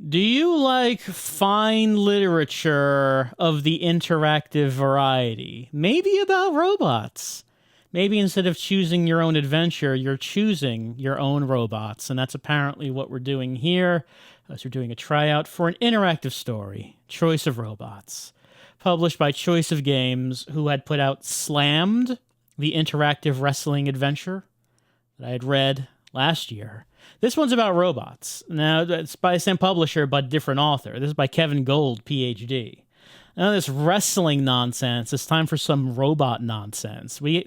Do you like fine literature of the interactive variety? Maybe about robots. Maybe instead of choosing your own adventure, you're choosing your own robots. And that's apparently what we're doing here, as we're doing a tryout for an interactive story, Choice of Robots, published by Choice of Games, who had put out Slammed, the interactive wrestling adventure that I had read last year. This one's about robots. Now, it's by the same publisher, but different author. This is by Kevin Gold, PhD. Now, this wrestling nonsense, it's time for some robot nonsense. We're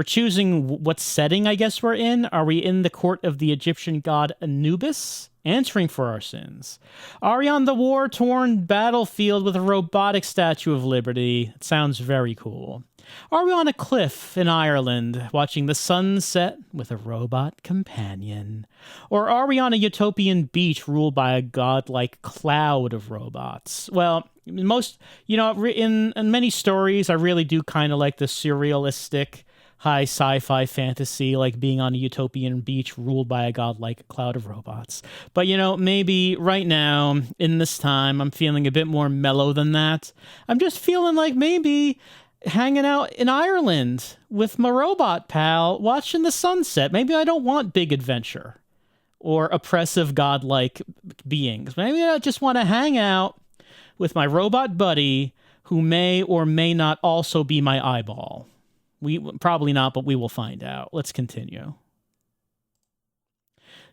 choosing what setting, I guess, we're in. Are we in the court of the Egyptian god Anubis, answering for our sins? Are we on the war-torn battlefield with a robotic Statue of Liberty? It sounds very cool. Are we on a cliff in Ireland watching the sun set with a robot companion? Or are we on a utopian beach ruled by a godlike cloud of robots? Well, most, in many stories, I really do kind of like the surrealistic, high sci-fi fantasy, like being on a utopian beach ruled by a godlike cloud of robots. But, maybe right now, in this time, I'm feeling a bit more mellow than that. I'm just feeling like maybe hanging out in Ireland with my robot pal, watching the sunset. Maybe I don't want big adventure or oppressive godlike beings. Maybe I just want to hang out with my robot buddy who may or may not also be my eyeball. We probably not, but we will find out. Let's continue.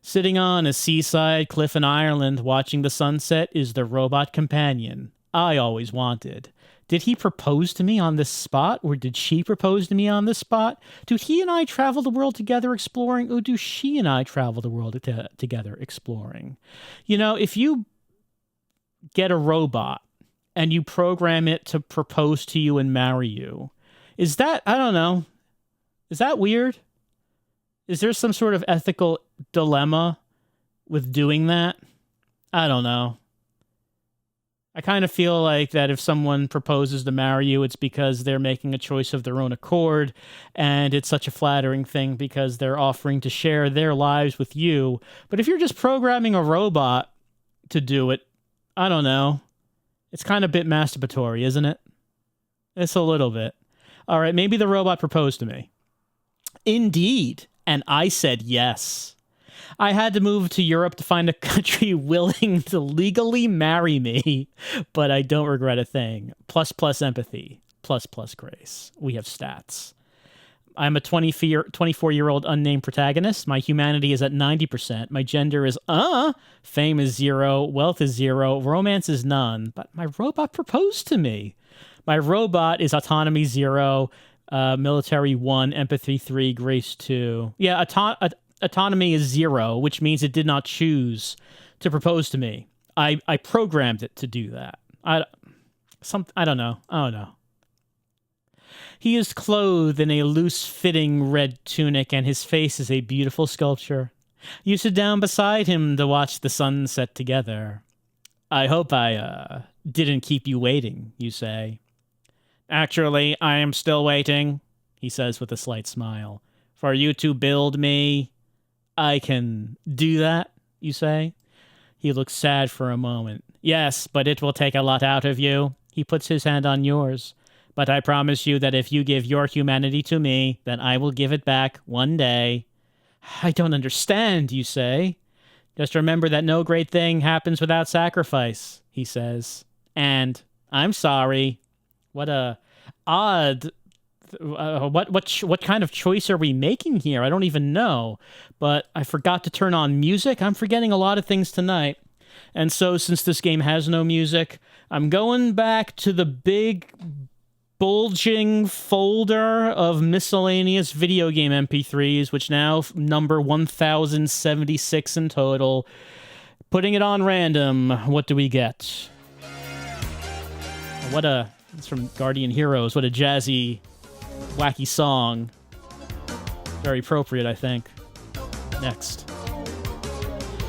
Sitting on a seaside cliff in Ireland watching the sunset is the robot companion I always wanted. Did he propose to me on this spot, or did she propose to me on this spot? Do he and I travel the world together exploring, or do she and I travel the world together exploring? If you get a robot and you program it to propose to you and marry you, is that, I don't know, is that weird? Is there some sort of ethical dilemma with doing that? I don't know. I kind of feel like that if someone proposes to marry you, it's because they're making a choice of their own accord, and it's such a flattering thing because they're offering to share their lives with you. But if you're just programming a robot to do it, I don't know. It's kind of a bit masturbatory, isn't it? It's a little bit. All right, maybe the robot proposed to me. Indeed, and I said yes. I had to move to Europe to find a country willing to legally marry me, but I don't regret a thing. Plus empathy. Plus grace. We have stats. I'm a 24-year-old unnamed protagonist. My humanity is at 90%. My gender is fame is 0, wealth is 0, romance is none. But my robot proposed to me. My robot is autonomy 0, military 1, empathy 3, grace 2. Yeah, autonomy is 0, which means it did not choose to propose to me. I programmed it to do that. I don't know. He is clothed in a loose-fitting red tunic, and his face is a beautiful sculpture. You sit down beside him to watch the sunset together. I hope I didn't keep you waiting, you say. Actually, I am still waiting, he says with a slight smile. For you to build me. I can do that, you say? He looks sad for a moment. Yes, but it will take a lot out of you. He puts his hand on yours. But I promise you that if you give your humanity to me, then I will give it back one day. I don't understand, you say. Just remember that no great thing happens without sacrifice, he says. And I'm sorry. What a odd... what kind of choice are we making here? I don't even know. But I forgot to turn on music. I'm forgetting a lot of things tonight. And so since this game has no music, I'm going back to the big bulging folder of miscellaneous video game MP3s, which now number 1,076 in total. Putting it on random. What do we get? It's from Guardian Heroes. What a jazzy, wacky song. Very appropriate, I think. Next.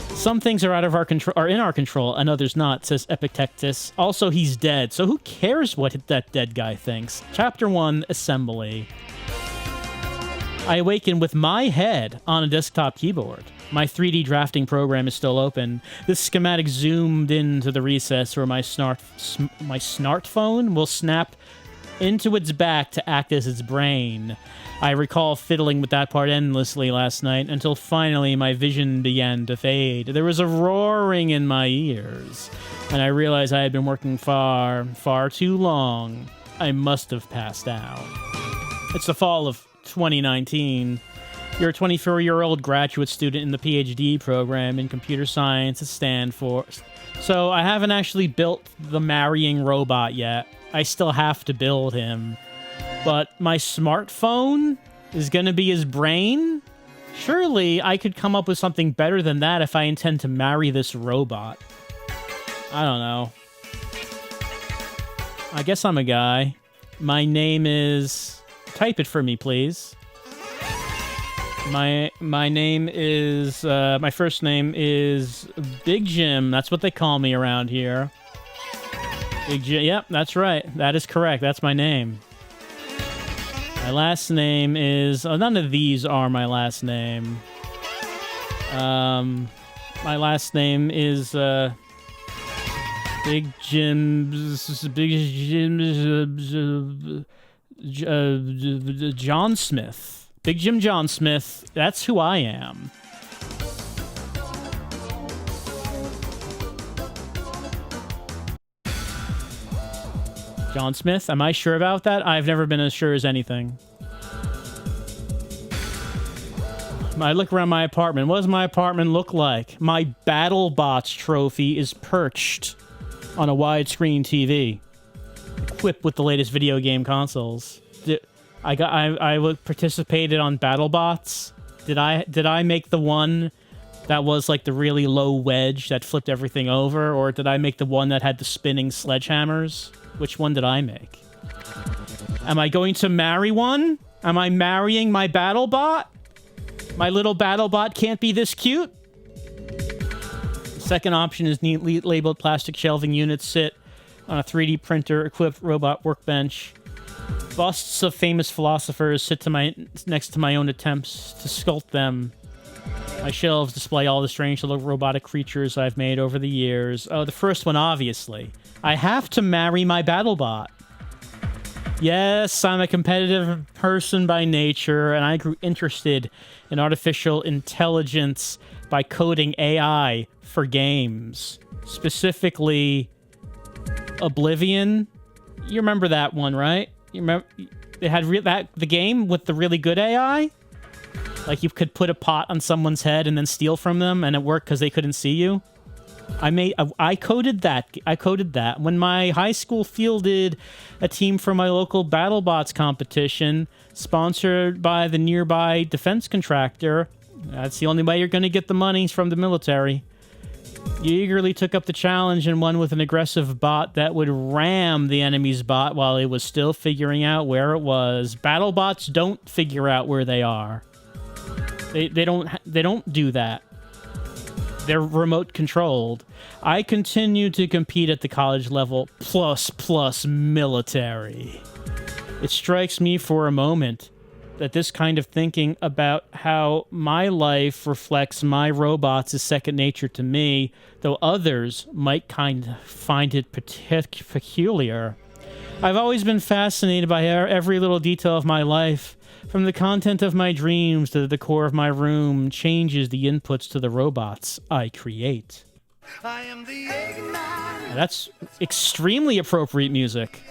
Some things are out of our control, are in our control, and others not, says Epictetus. Also, he's dead, so who cares what that dead guy thinks? Chapter 1, Assembly. I awaken with my head on a desktop keyboard. My 3D drafting program is still open. This schematic zoomed into the recess where my smartphone will snap into its back to act as its brain. I recall fiddling with that part endlessly last night until finally my vision began to fade. There was a roaring in my ears, and I realized I had been working far, far too long. I must have passed out. It's the fall of 2019. You're a 24-year-old graduate student in the PhD program in computer science at Stanford. So I haven't actually built the marrying robot yet. I still have to build him. But my smartphone is going to be his brain? Surely I could come up with something better than that if I intend to marry this robot. I don't know. I guess I'm a guy. My name is... Type it for me, please. My name is... my first name is Big Jim. That's what they call me around here. Big Jim. Yep, that's right. That is correct. That's my name. My last name is... Oh, none of these are my last name. My last name is... Big Jim's... John Smith. Big Jim John Smith. That's who I am. John Smith? Am I sure about that? I've never been as sure as anything. I look around my apartment. What does my apartment look like? My BattleBots trophy is perched on a widescreen TV, equipped with the latest video game consoles. I participated on BattleBots. Did I make the one that was like the really low wedge that flipped everything over, or did I make the one that had the spinning sledgehammers? Which one did I make? Am I going to marry one? Am I marrying my BattleBot? My little BattleBot can't be this cute? The second option is neatly labeled plastic shelving units sit on a 3D printer-equipped robot workbench. Busts of famous philosophers sit next to my own attempts to sculpt them. My shelves display all the strange little robotic creatures I've made over the years. Oh, the first one, obviously. I have to marry my BattleBot. Yes, I'm a competitive person by nature, and I grew interested in artificial intelligence by coding AI for games. Specifically, Oblivion. You remember that one, right? You remember it had the game with the really good AI? Like you could put a pot on someone's head and then steal from them, and it worked because they couldn't see you. I coded that. I coded that. When my high school fielded a team for my local BattleBots competition, sponsored by the nearby defense contractor, that's the only way you're going to get the money from the military. You eagerly took up the challenge and won with an aggressive bot that would ram the enemy's bot while it was still figuring out where it was. BattleBots don't figure out where they are. They don't do that. They're remote controlled. I continue to compete at the college level plus military. It strikes me for a moment that this kind of thinking about how my life reflects my robots is second nature to me, though others might kind of find it peculiar. I've always been fascinated by every little detail of my life. From the content of my dreams to the decor of my room changes the inputs to the robots I create. That's extremely appropriate music.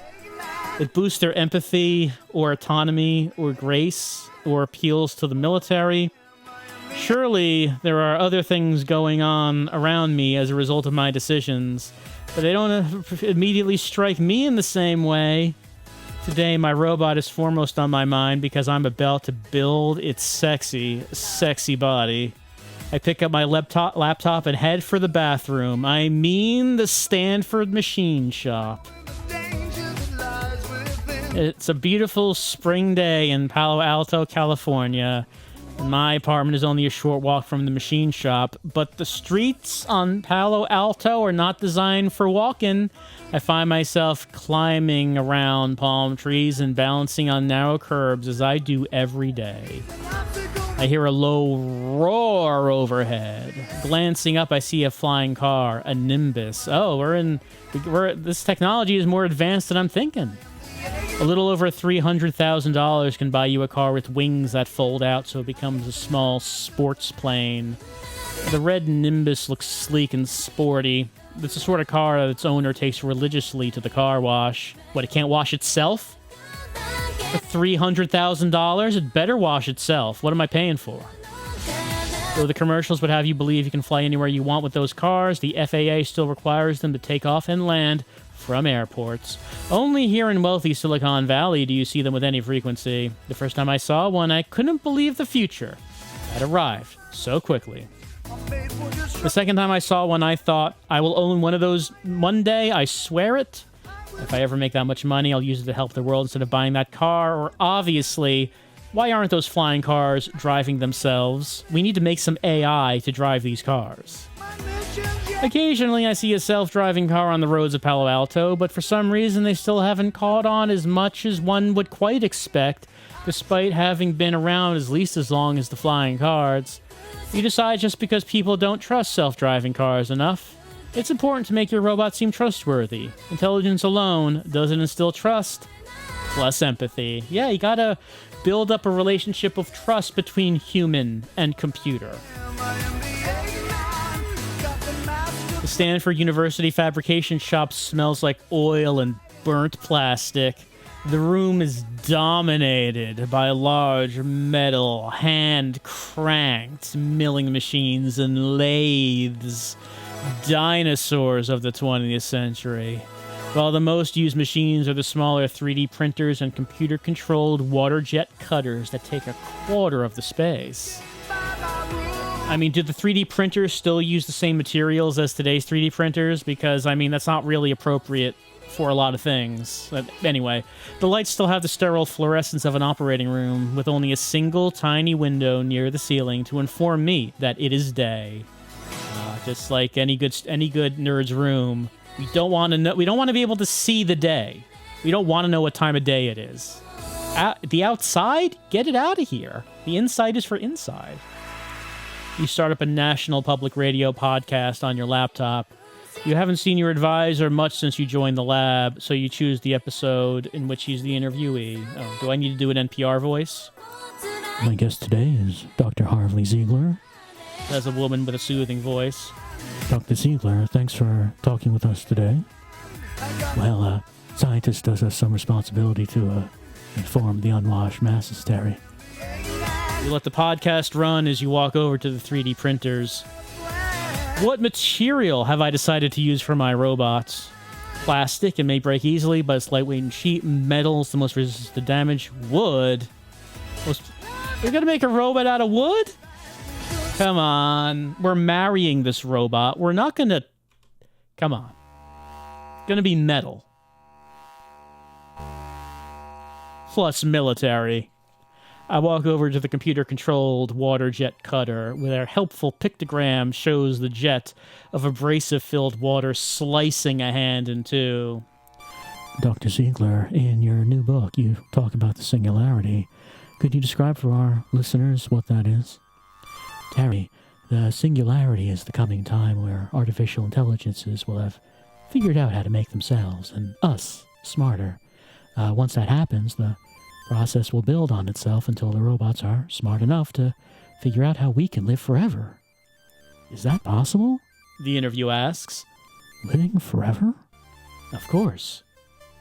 It boosts their empathy or autonomy or grace or appeals to the military. Surely there are other things going on around me as a result of my decisions, but they don't immediately strike me in the same way. Today, my robot is foremost on my mind because I'm about to build its sexy body. I pick up my laptop and head for the bathroom. I mean the Stanford machine shop. It's a beautiful spring day in Palo Alto, California. My apartment is only a short walk from the machine shop, but the streets on Palo Alto are not designed for walking. I find myself climbing around palm trees and balancing on narrow curbs as I do every day. I hear a low roar overhead. Glancing up, I see a flying car, a Nimbus. Oh, this technology is more advanced than I'm thinking. A little over $300,000 can buy you a car with wings that fold out so it becomes a small sports plane. The red Nimbus looks sleek and sporty. It's the sort of car that its owner takes religiously to the car wash. What, it can't wash itself? For $300,000? It better wash itself. What am I paying for? Though the commercials would have you believe you can fly anywhere you want with those cars, the FAA still requires them to take off and land from airports. Only here in wealthy Silicon Valley do you see them with any frequency. The first time I saw one, I couldn't believe the future had arrived so quickly. The second time I saw one, I thought, I will own one of those one day, I swear it. If I ever make that much money, I'll use it to help the world instead of buying that car. Or obviously, why aren't those flying cars driving themselves? We need to make some AI to drive these cars. Occasionally, I see a self-driving car on the roads of Palo Alto, but for some reason they still haven't caught on as much as one would quite expect, despite having been around at least as long as the flying cars. You decide just because people don't trust self-driving cars enough. It's important to make your robot seem trustworthy. Intelligence alone doesn't instill trust, plus empathy. Yeah, you gotta build up a relationship of trust between human and computer. The Stanford University fabrication shop smells like oil and burnt plastic. The room is dominated by large metal, hand-cranked milling machines and lathes. Dinosaurs of the 20th century. While the most used machines are the smaller 3D printers and computer-controlled water jet cutters that take a quarter of the space. I mean, do the 3D printers still use the same materials as today's 3D printers? Because, I mean, that's not really appropriate for a lot of things. But anyway, the lights still have the sterile fluorescence of an operating room, with only a single tiny window near the ceiling to inform me that it is day. Just like any good nerd's room, we don't want to know. We don't want to be able to see the day. We don't want to know what time of day it is. The outside, get it out of here. The inside is for inside. You start up a national public radio podcast on your laptop. You haven't seen your advisor much since you joined the lab, so you choose the episode in which he's the interviewee. Oh, do I need to do an NPR voice? My guest today is Dr. Harvey Ziegler. As a woman with a soothing voice. Dr. Ziegler, thanks for talking with us today. Well, scientist does have some responsibility to inform the unwashed masses, Terry. You let the podcast run as you walk over to the 3D printers. What material have I decided to use for my robots? Plastic, it may break easily, but it's lightweight and cheap. Metal's the most resistant to damage. Wood? You're gonna make a robot out of wood? Come on. We're marrying this robot. We're not gonna... Come on. It's gonna be metal. Plus military. I walk over to the computer-controlled water jet cutter, where their helpful pictogram shows the jet of abrasive-filled water slicing a hand in two. Dr. Ziegler, in your new book, you talk about the singularity. Could you describe for our listeners what that is? Terry, the singularity is the coming time where artificial intelligences will have figured out how to make themselves and us smarter. Once that happens, the process will build on itself until the robots are smart enough to figure out how we can live forever. Is that possible? The interview asks. Living forever? Of course,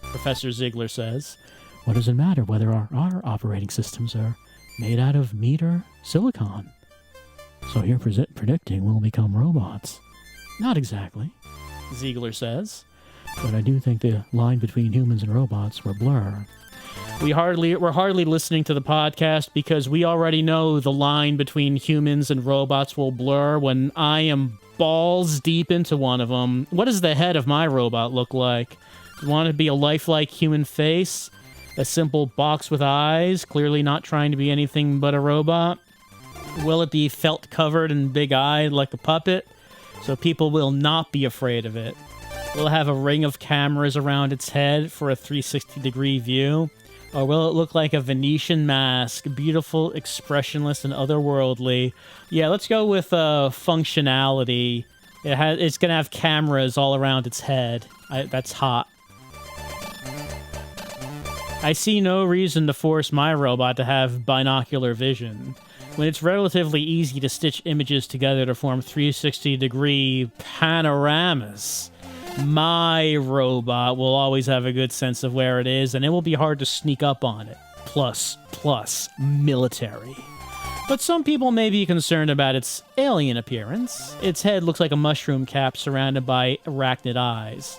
Professor Ziegler says. What does it matter whether our operating systems are made out of meat or silicon? So you're predicting we'll become robots? Not exactly, Ziegler says. But I do think the line between humans and robots will blur. We're hardly listening to the podcast because we already know the line between humans and robots will blur when I am balls deep into one of them. What does the head of my robot look like? You want it to be a lifelike human face? A simple box with eyes, clearly not trying to be anything but a robot? Will it be felt covered and big-eyed like a puppet? So people will not be afraid of it. Will it have a ring of cameras around its head for a 360-degree view? Or will it look like a Venetian mask, beautiful, expressionless, and otherworldly? Yeah, let's go with functionality. It's going to have cameras all around its head. That's hot. I see no reason to force my robot to have binocular vision, when it's relatively easy to stitch images together to form 360-degree panoramas. My robot will always have a good sense of where it is, and it will be hard to sneak up on it. Plus, military. But some people may be concerned about its alien appearance. Its head looks like a mushroom cap surrounded by arachnid eyes.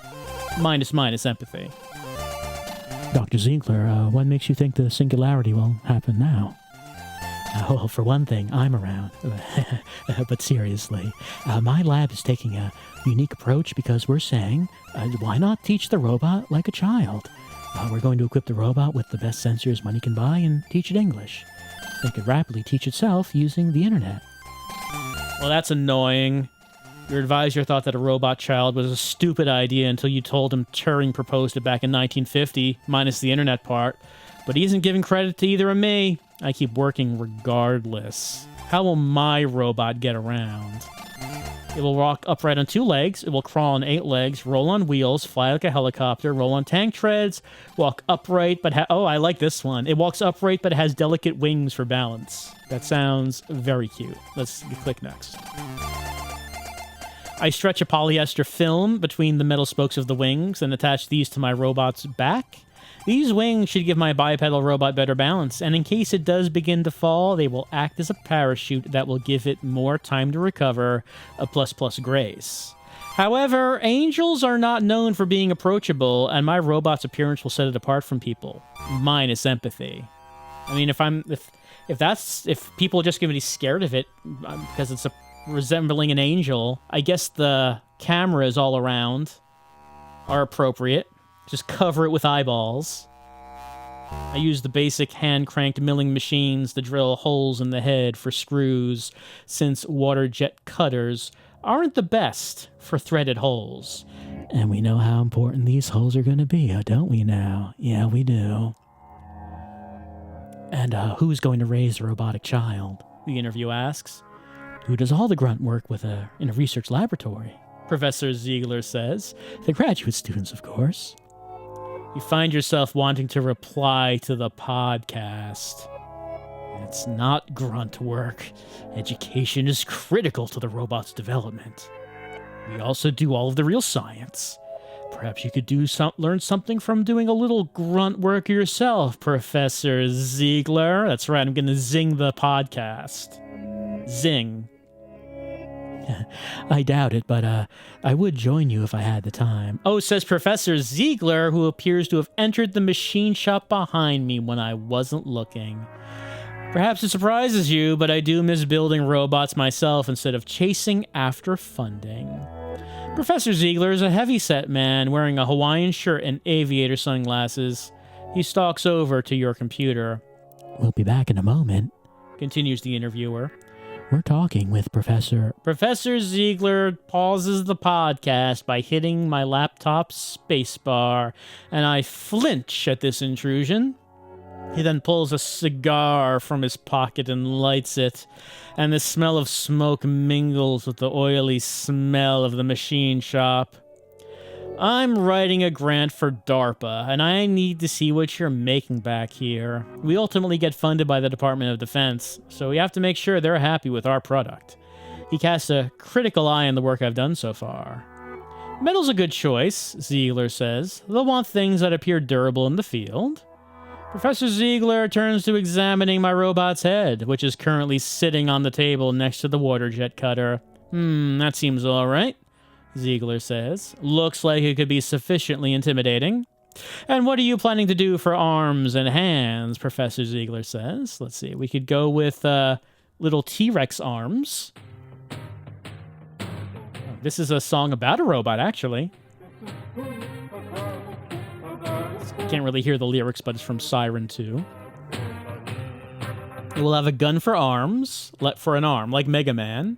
Minus empathy. Dr. Ziegler, what makes you think the singularity will happen now? Well, for one thing, I'm around. But seriously, my lab is taking a unique approach because we're saying, why not teach the robot like a child? We're going to equip the robot with the best sensors money can buy and teach it English. It could rapidly teach itself using the internet. Well, that's annoying. Your advisor thought that a robot child was a stupid idea until you told him Turing proposed it back in 1950, minus the internet part. But he isn't giving credit to either of me. I keep working regardless. How will my robot get around? It will walk upright on 2 legs. It will crawl on 8 legs, roll on wheels, fly like a helicopter, roll on tank treads, walk upright, but oh, I like this one. It walks upright, but it has delicate wings for balance. That sounds very cute. Let's click next. I stretch a polyester film between the metal spokes of the wings and attach these to my robot's back. These wings should give my bipedal robot better balance, and in case it does begin to fall, they will act as a parachute that will give it more time to recover, a plus grace. However, angels are not known for being approachable, and my robot's appearance will set it apart from people. Minus empathy. I mean, if people are just going to be scared of it because it's resembling an angel, I guess the cameras all around are appropriate. Just cover it with eyeballs. I use the basic hand-cranked milling machines to drill holes in the head for screws, since water jet cutters aren't the best for threaded holes. And we know how important these holes are going to be, don't we now? Yeah, we do. And who's going to raise the robotic child? The interview asks. Who does all the grunt work in a research laboratory? Professor Ziegler says. The graduate students, of course. You find yourself wanting to reply to the podcast. It's not grunt work. Education is critical to the robot's development. We also do all of the real science. Perhaps you could learn something from doing a little grunt work yourself, Professor Ziegler. That's right, I'm going to zing the podcast. Zing. I doubt it, but I would join you if I had the time. Oh, says Professor Ziegler, who appears to have entered the machine shop behind me when I wasn't looking. Perhaps it surprises you, but I do miss building robots myself instead of chasing after funding. Professor Ziegler is a heavy-set man wearing a Hawaiian shirt and aviator sunglasses. He stalks over to your computer. We'll be back in a moment, continues the interviewer. We're talking with Professor Ziegler pauses the podcast by hitting my laptop's spacebar, and I flinch at this intrusion. He then pulls a cigar from his pocket and lights it, and the smell of smoke mingles with the oily smell of the machine shop. I'm writing a grant for DARPA, and I need to see what you're making back here. We ultimately get funded by the Department of Defense, so we have to make sure they're happy with our product. He casts a critical eye on the work I've done so far. Metal's a good choice, Ziegler says. They'll want things that appear durable in the field. Professor Ziegler turns to examining my robot's head, which is currently sitting on the table next to the water jet cutter. That seems all right, Ziegler says. Looks like it could be sufficiently intimidating. And what are you planning to do for arms and hands, Professor Ziegler says. Let's see, we could go with little T-Rex arms. This is a song about a robot, actually. Can't really hear the lyrics, but it's from Siren 2. It will have a gun for arms, for an arm, like Mega Man.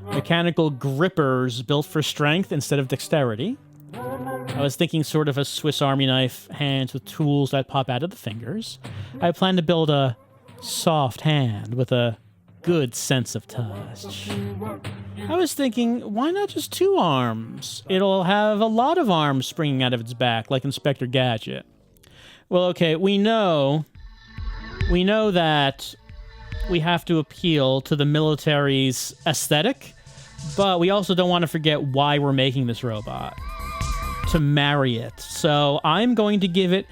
Mechanical grippers built for strength instead of dexterity. I was thinking sort of a Swiss Army knife, hands with tools that pop out of the fingers. I plan to build a soft hand with a good sense of touch. I was thinking, why not just 2 arms? It'll have a lot of arms springing out of its back, like Inspector Gadget. Well, okay, we know that we have to appeal to the military's aesthetic, but we also don't want to forget why we're making this robot. To marry it. So I'm going to give it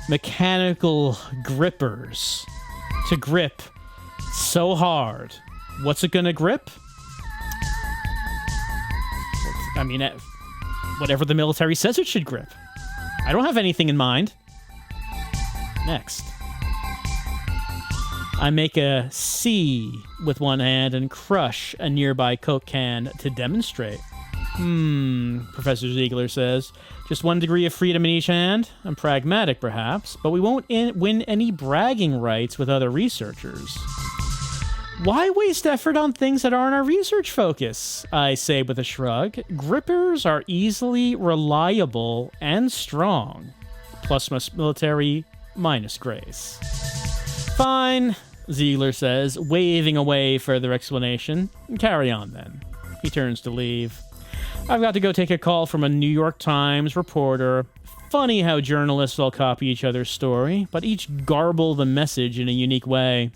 mechanical grippers to grip so hard. What's it gonna grip? I mean, whatever the military says it should grip. I don't have anything in mind. Next. I make a C with one hand and crush a nearby Coke can to demonstrate. Professor Ziegler says. Just 1 degree of freedom in each hand? I'm pragmatic, perhaps, but we won't win any bragging rights with other researchers. Why waste effort on things that aren't our research focus? I say with a shrug. Grippers are easily reliable and strong. Plus military, minus grace. Fine, Ziegler says, waving away further explanation. Carry on, then. He turns to leave. I've got to go take a call from a New York Times reporter. Funny how journalists all copy each other's story, but each garble the message in a unique way.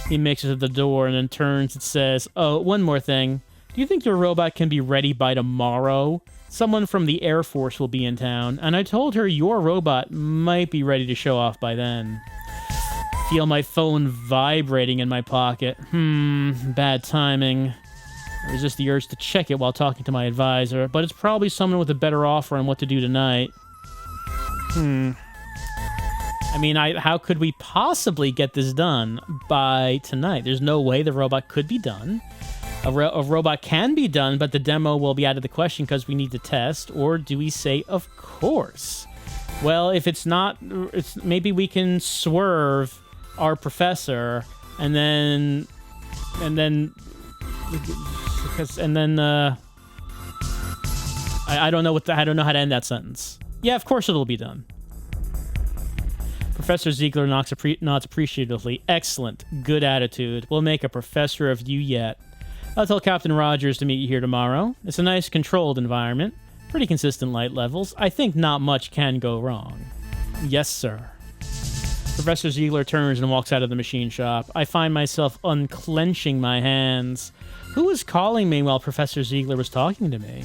He makes it to the door and then turns and says, oh, one more thing. Do you think your robot can be ready by tomorrow? Someone from the Air Force will be in town, and I told her your robot might be ready to show off by then. Feel my phone vibrating in my pocket. Bad timing. I resist the urge to check it while talking to my advisor, but it's probably someone with a better offer on what to do tonight. I mean, how could we possibly get this done by tonight? There's no way the robot could be done. A robot can be done, but the demo will be out of the question because we need to test. Or do we say, of course? Well, if it's not, maybe we can swerve our professor and then I don't know I don't know how to end that sentence. Yeah, of course it'll be done. Professor Ziegler nods appreciatively. Excellent. Good attitude. We'll make a professor of you yet. I'll tell Captain Rogers to meet you here tomorrow. It's a nice, controlled environment. Pretty consistent light levels. I think not much can go wrong. Yes, sir. Professor Ziegler turns and walks out of the machine shop. I find myself unclenching my hands. Who was calling me while Professor Ziegler was talking to me?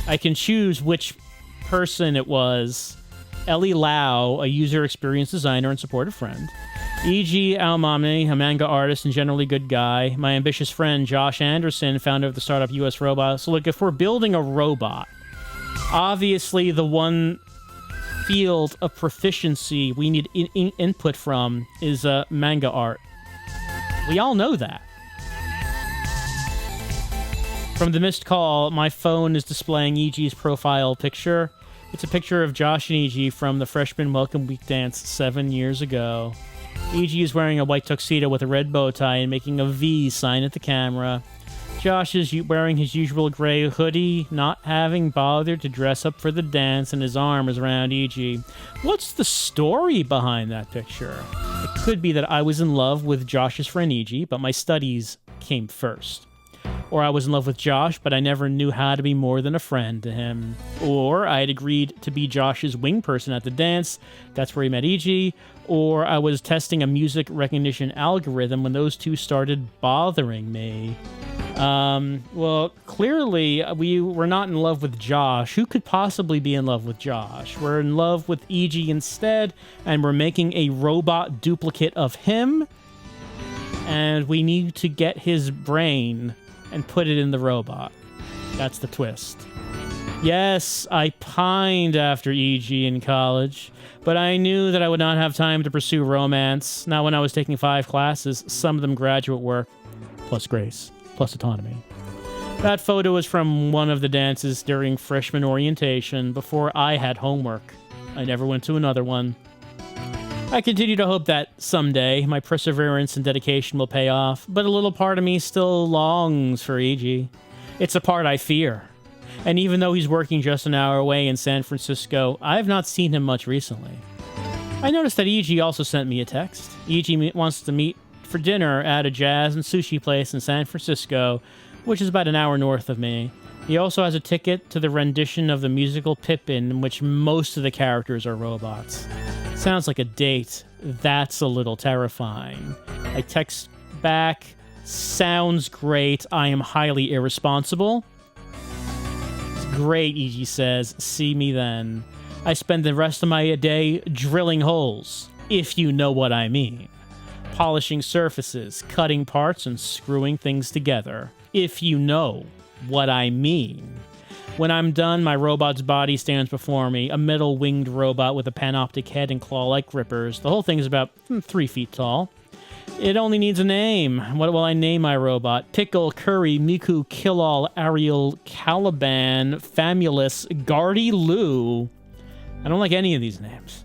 I can choose which person it was. Ellie Lau, a user experience designer and supportive friend. E.G. Almami, a manga artist and generally good guy. My ambitious friend, Josh Anderson, founder of the startup US Robot. So look, if we're building a robot, obviously the one field of proficiency we need input from is manga art. We all know that. From the missed call, my phone is displaying E.G.'s profile picture. It's a picture of Josh and E.G. from the Freshman Welcome Week dance 7 years ago. E.G. is wearing a white tuxedo with a red bow tie and making a V sign at the camera. Josh is wearing his usual gray hoodie, not having bothered to dress up for the dance, and his arm is around E.G. What's the story behind that picture? It could be that I was in love with Josh's friend E.G., but my studies came first. Or I was in love with Josh, but I never knew how to be more than a friend to him. Or I had agreed to be Josh's wing person at the dance. That's where he met E.G. Or I was testing a music recognition algorithm when those two started bothering me. Well, clearly we were not in love with Josh. Who could possibly be in love with Josh? We're in love with E.G. instead, and we're making a robot duplicate of him. And we need to get his brain and put it in the robot. That's the twist. Yes, I pined after E.G. in college, but I knew that I would not have time to pursue romance, not when I was taking 5 classes, some of them graduate work, plus grace, plus autonomy. That photo was from one of the dances during freshman orientation before I had homework. I never went to another one. I continue to hope that someday my perseverance and dedication will pay off, but a little part of me still longs for EG. It's a part I fear. And even though he's working just an hour away in San Francisco, I have not seen him much recently. I noticed that EG also sent me a text. EG wants to meet for dinner at a jazz and sushi place in San Francisco, which is about an hour north of me. He also has a ticket to the rendition of the musical Pippin, in which most of the characters are robots. Sounds like a date. That's a little terrifying. I text back, sounds great. I am highly irresponsible. Great, EG says. See me then. I spend the rest of my day drilling holes, if you know what I mean. Polishing surfaces, cutting parts, and screwing things together, if you know what I mean. When I'm done, my robot's body stands before me, a metal winged robot with a panoptic head and claw-like grippers. The whole thing is about 3 feet tall. It only needs a name. What will I name my robot? Pickle, Curry, Miku, Killall, Ariel, Caliban, Famulus, Guardy Lou. I don't like any of these names.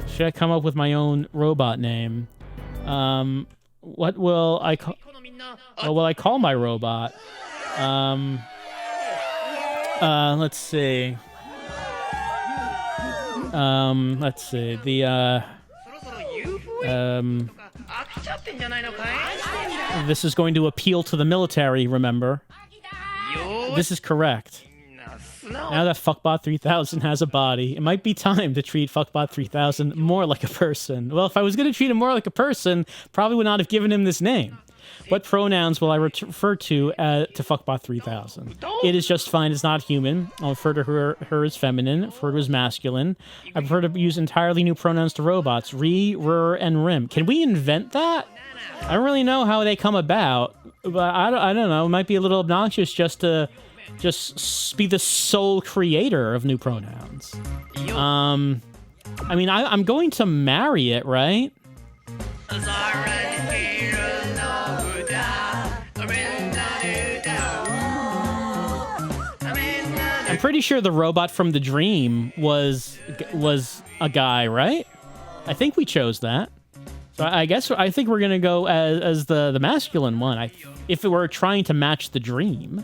Should I come up with my own robot name? What will I call... What will I call my robot? Let's see. This is going to appeal to the military, remember? This is correct. Now that Fuckbot 3000 has a body, it might be time to treat Fuckbot 3000 more like a person. Well, if I was going to treat him more like a person, probably would not have given him this name. What pronouns will I refer to Fuckbot 3000? It is just fine. It's not human. I'll refer to her as feminine, refer to as masculine. I prefer to use entirely new pronouns to robots. Re, rur, and rim. Can we invent that? I don't really know how they come about, but I don't know. It might be a little obnoxious just to be the sole creator of new pronouns. I mean, I'm going to marry it, right? I'm pretty sure the robot from the dream was a guy, right? I think we chose that. So I think we're gonna go as the masculine one. If it were trying to match the dream.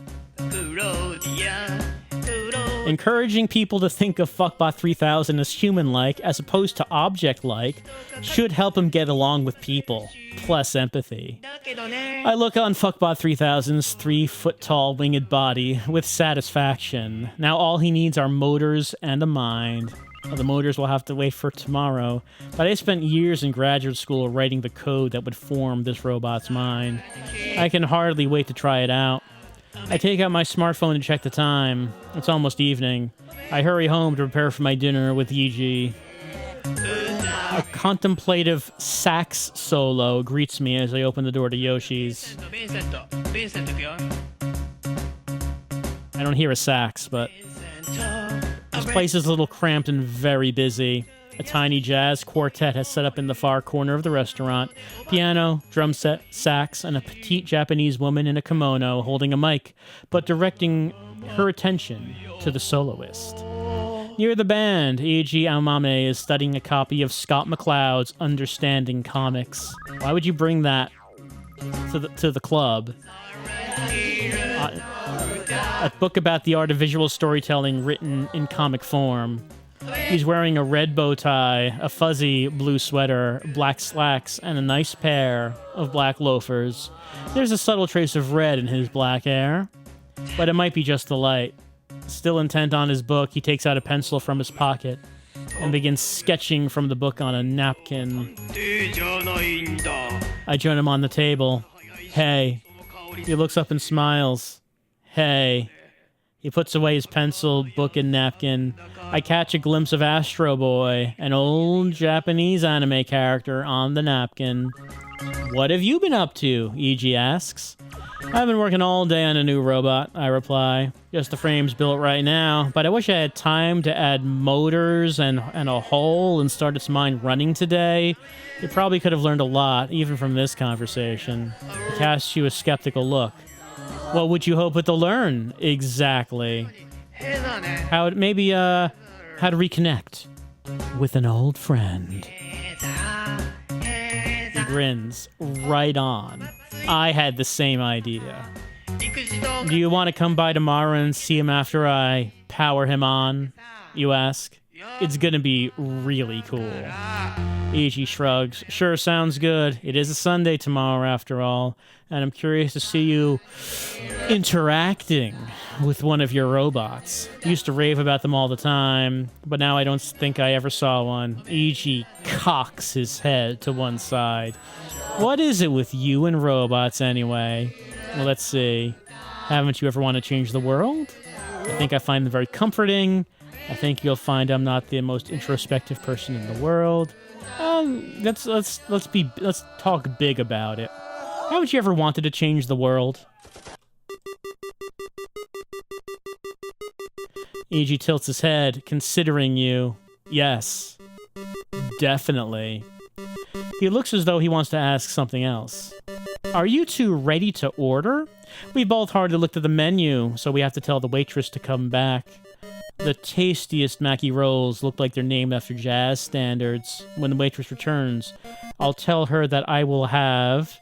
Encouraging people to think of Fuckbot 3000 as human-like as opposed to object-like should help him get along with people, plus empathy. I look on Fuckbot 3000's 3-foot-tall winged body with satisfaction. Now all he needs are motors and a mind. Well, the motors will have to wait for tomorrow, but I spent years in graduate school writing the code that would form this robot's mind. I can hardly wait to try it out. I take out my smartphone to check the time. It's almost evening. I hurry home to prepare for my dinner with EG. A contemplative sax solo greets me as I open the door to Yoshi's. I don't hear a sax, but this place is a little cramped and very busy. A tiny jazz quartet has set up in the far corner of the restaurant. Piano, drum set, sax, and a petite Japanese woman in a kimono holding a mic, but directing her attention to the soloist. Near the band, Eiji Aomame is studying a copy of Scott McCloud's Understanding Comics. Why would you bring that to the club? A book about the art of visual storytelling written in comic form. He's wearing a red bow tie, a fuzzy blue sweater, black slacks, and a nice pair of black loafers. There's a subtle trace of red in his black hair, but it might be just the light. Still intent on his book, he takes out a pencil from his pocket and begins sketching from the book on a napkin. I join him on the table. Hey. He looks up and smiles. Hey. He puts away his pencil, book, and napkin. I catch a glimpse of Astro Boy, an old Japanese anime character, on the napkin. What have you been up to? EG asks. I've been working all day on a new robot, I reply. Just the frame's built right now, but I wish I had time to add motors and a hull and start its mind running today. You probably could have learned a lot, even from this conversation. He casts you a skeptical look. What would you hope it to learn? Exactly. How to reconnect with an old friend. grins. Right on. I had the same idea. Do you want to come by tomorrow and see him after I power him on? You ask. It's gonna be really cool. Eiji shrugs. Sure, sounds good. It is a Sunday tomorrow, after all, and I'm curious to see you interacting with one of your robots. Used to rave about them all the time, but now I don't think I ever saw one. Eiji cocks his head to one side. What is it with you and robots, anyway? Well, let's see. Haven't you ever wanted to change the world? I think I find them very comforting. I think you'll find I'm not the most introspective person in the world. Let's talk big about it. Haven't you ever wanted to change the world? Eiji tilts his head, considering you. Yes, definitely. He looks as though he wants to ask something else. Are you two ready to order? We both hardly looked at the menu, so we have to tell the waitress to come back. The tastiest Mackie rolls look like they're named after jazz standards. When the waitress returns, I'll tell her that I will have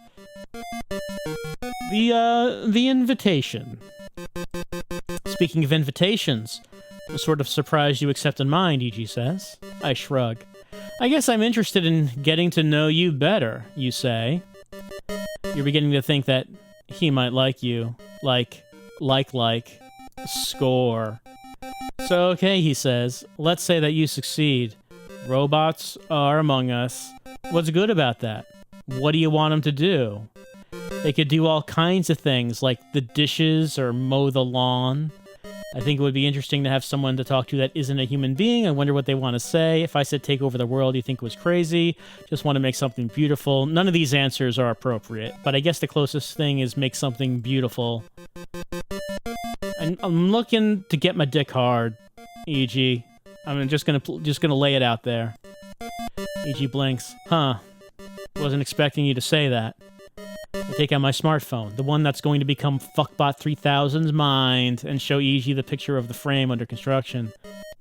the invitation. Speaking of invitations, I'm sort of surprised you accepted mine, Eiji says. I shrug. I guess I'm interested in getting to know you better, you say. You're beginning to think that he might like you. Like. Score. So, okay, he says, let's say that you succeed. Robots are among us. What's good about that? What do you want them to do? They could do all kinds of things, like the dishes or mow the lawn. I think it would be interesting to have someone to talk to that isn't a human being. I wonder what they want to say. If I said take over the world, you think it was crazy? Just want to make something beautiful? None of these answers are appropriate, but I guess the closest thing is make something beautiful. And I'm looking to get my dick hard, Eiji. I'm just gonna lay it out there. Eiji blinks. Huh. Wasn't expecting you to say that. I take out my smartphone, the one that's going to become Fuckbot 3000's mind, and show Eiji the picture of the frame under construction.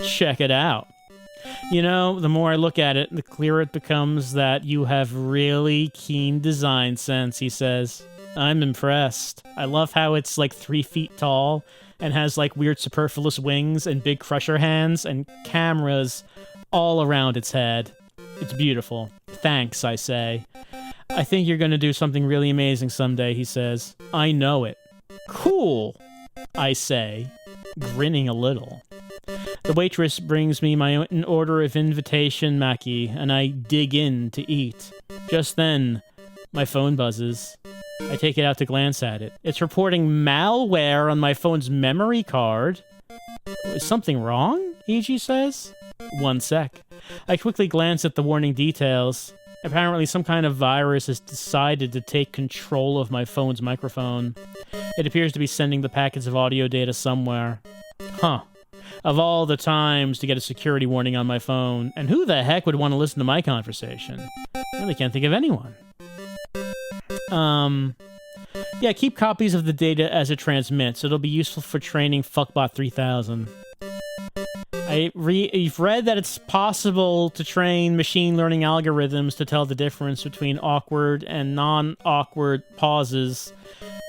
Check it out. You know, the more I look at it, the clearer it becomes that you have really keen design sense, he says. I'm impressed. I love how it's like 3 feet tall and has like weird superfluous wings and big crusher hands and cameras all around its head. It's beautiful. Thanks, I say. I think you're going to do something really amazing someday, he says. I know it. Cool, I say, grinning a little. The waitress brings me my own order of invitation maki, and I dig in to eat. Just then, my phone buzzes. I take it out to glance at it. It's reporting malware on my phone's memory card. Is something wrong? Eiji says. 1 sec. I quickly glance at the warning details. Apparently some kind of virus has decided to take control of my phone's microphone. It appears to be sending the packets of audio data somewhere. Huh. Of all the times to get a security warning on my phone, and who the heck would want to listen to my conversation? I really can't think of anyone. Yeah, keep copies of the data as it transmits. It'll be useful for training Fuckbot 3000. You've read that it's possible to train machine learning algorithms to tell the difference between awkward and non-awkward pauses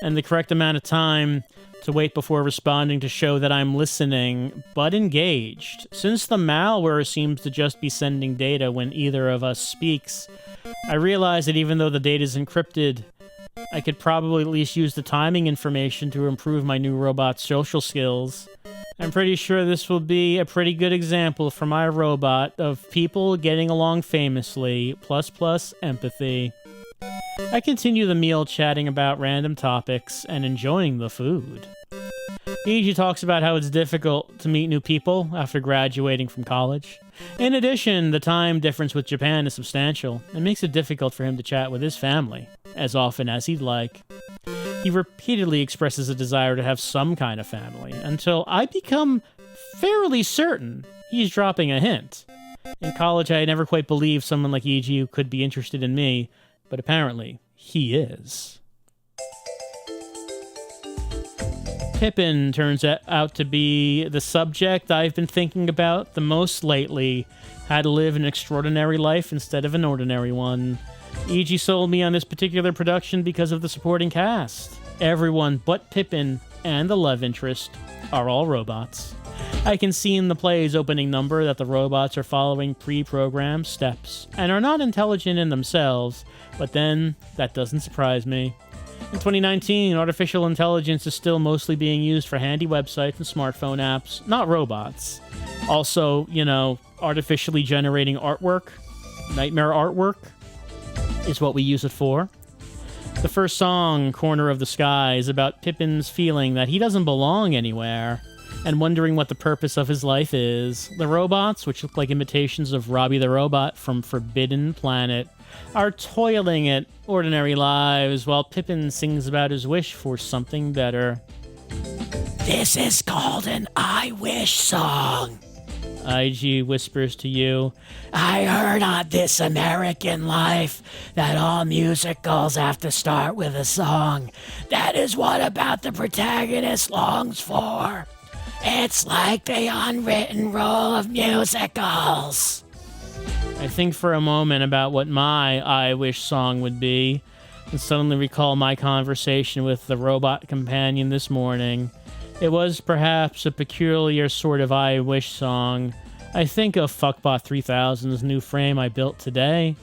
and the correct amount of time to wait before responding to show that I'm listening, but engaged. Since the malware seems to just be sending data when either of us speaks, I realize that even though the data is encrypted, I could probably at least use the timing information to improve my new robot's social skills. I'm pretty sure this will be a pretty good example for my robot of people getting along famously, plus empathy. I continue the meal chatting about random topics and enjoying the food. Eiji talks about how it's difficult to meet new people after graduating from college. In addition, the time difference with Japan is substantial and makes it difficult for him to chat with his family as often as he'd like. He repeatedly expresses a desire to have some kind of family, until I become fairly certain he's dropping a hint. In college, I had never quite believed someone like Eiji could be interested in me, but apparently he is. Pippin turns out to be the subject I've been thinking about the most lately. How to live an extraordinary life instead of an ordinary one. E.G. sold me on this particular production because of the supporting cast. Everyone but Pippin and the love interest are all robots. I can see in the play's opening number that the robots are following pre-programmed steps and are not intelligent in themselves, but then that doesn't surprise me. In 2019, artificial intelligence is still mostly being used for handy websites and smartphone apps, not robots. Also, artificially generating artwork, nightmare artwork, is what we use it for. The first song, Corner of the Sky, is about Pippin's feeling that he doesn't belong anywhere and wondering what the purpose of his life is. The robots, which look like imitations of Robbie the Robot from Forbidden Planet, are toiling at ordinary lives while Pippin sings about his wish for something better. This is called an I Wish song, IG whispers to you. I heard on This American Life that all musicals have to start with a song. That is what about the protagonist longs for. It's like the unwritten rule of musicals. I think for a moment about what my I Wish song would be, and suddenly recall my conversation with the robot companion this morning. It was perhaps a peculiar sort of I Wish song. I think of Fuckbot 3000's new frame I built today.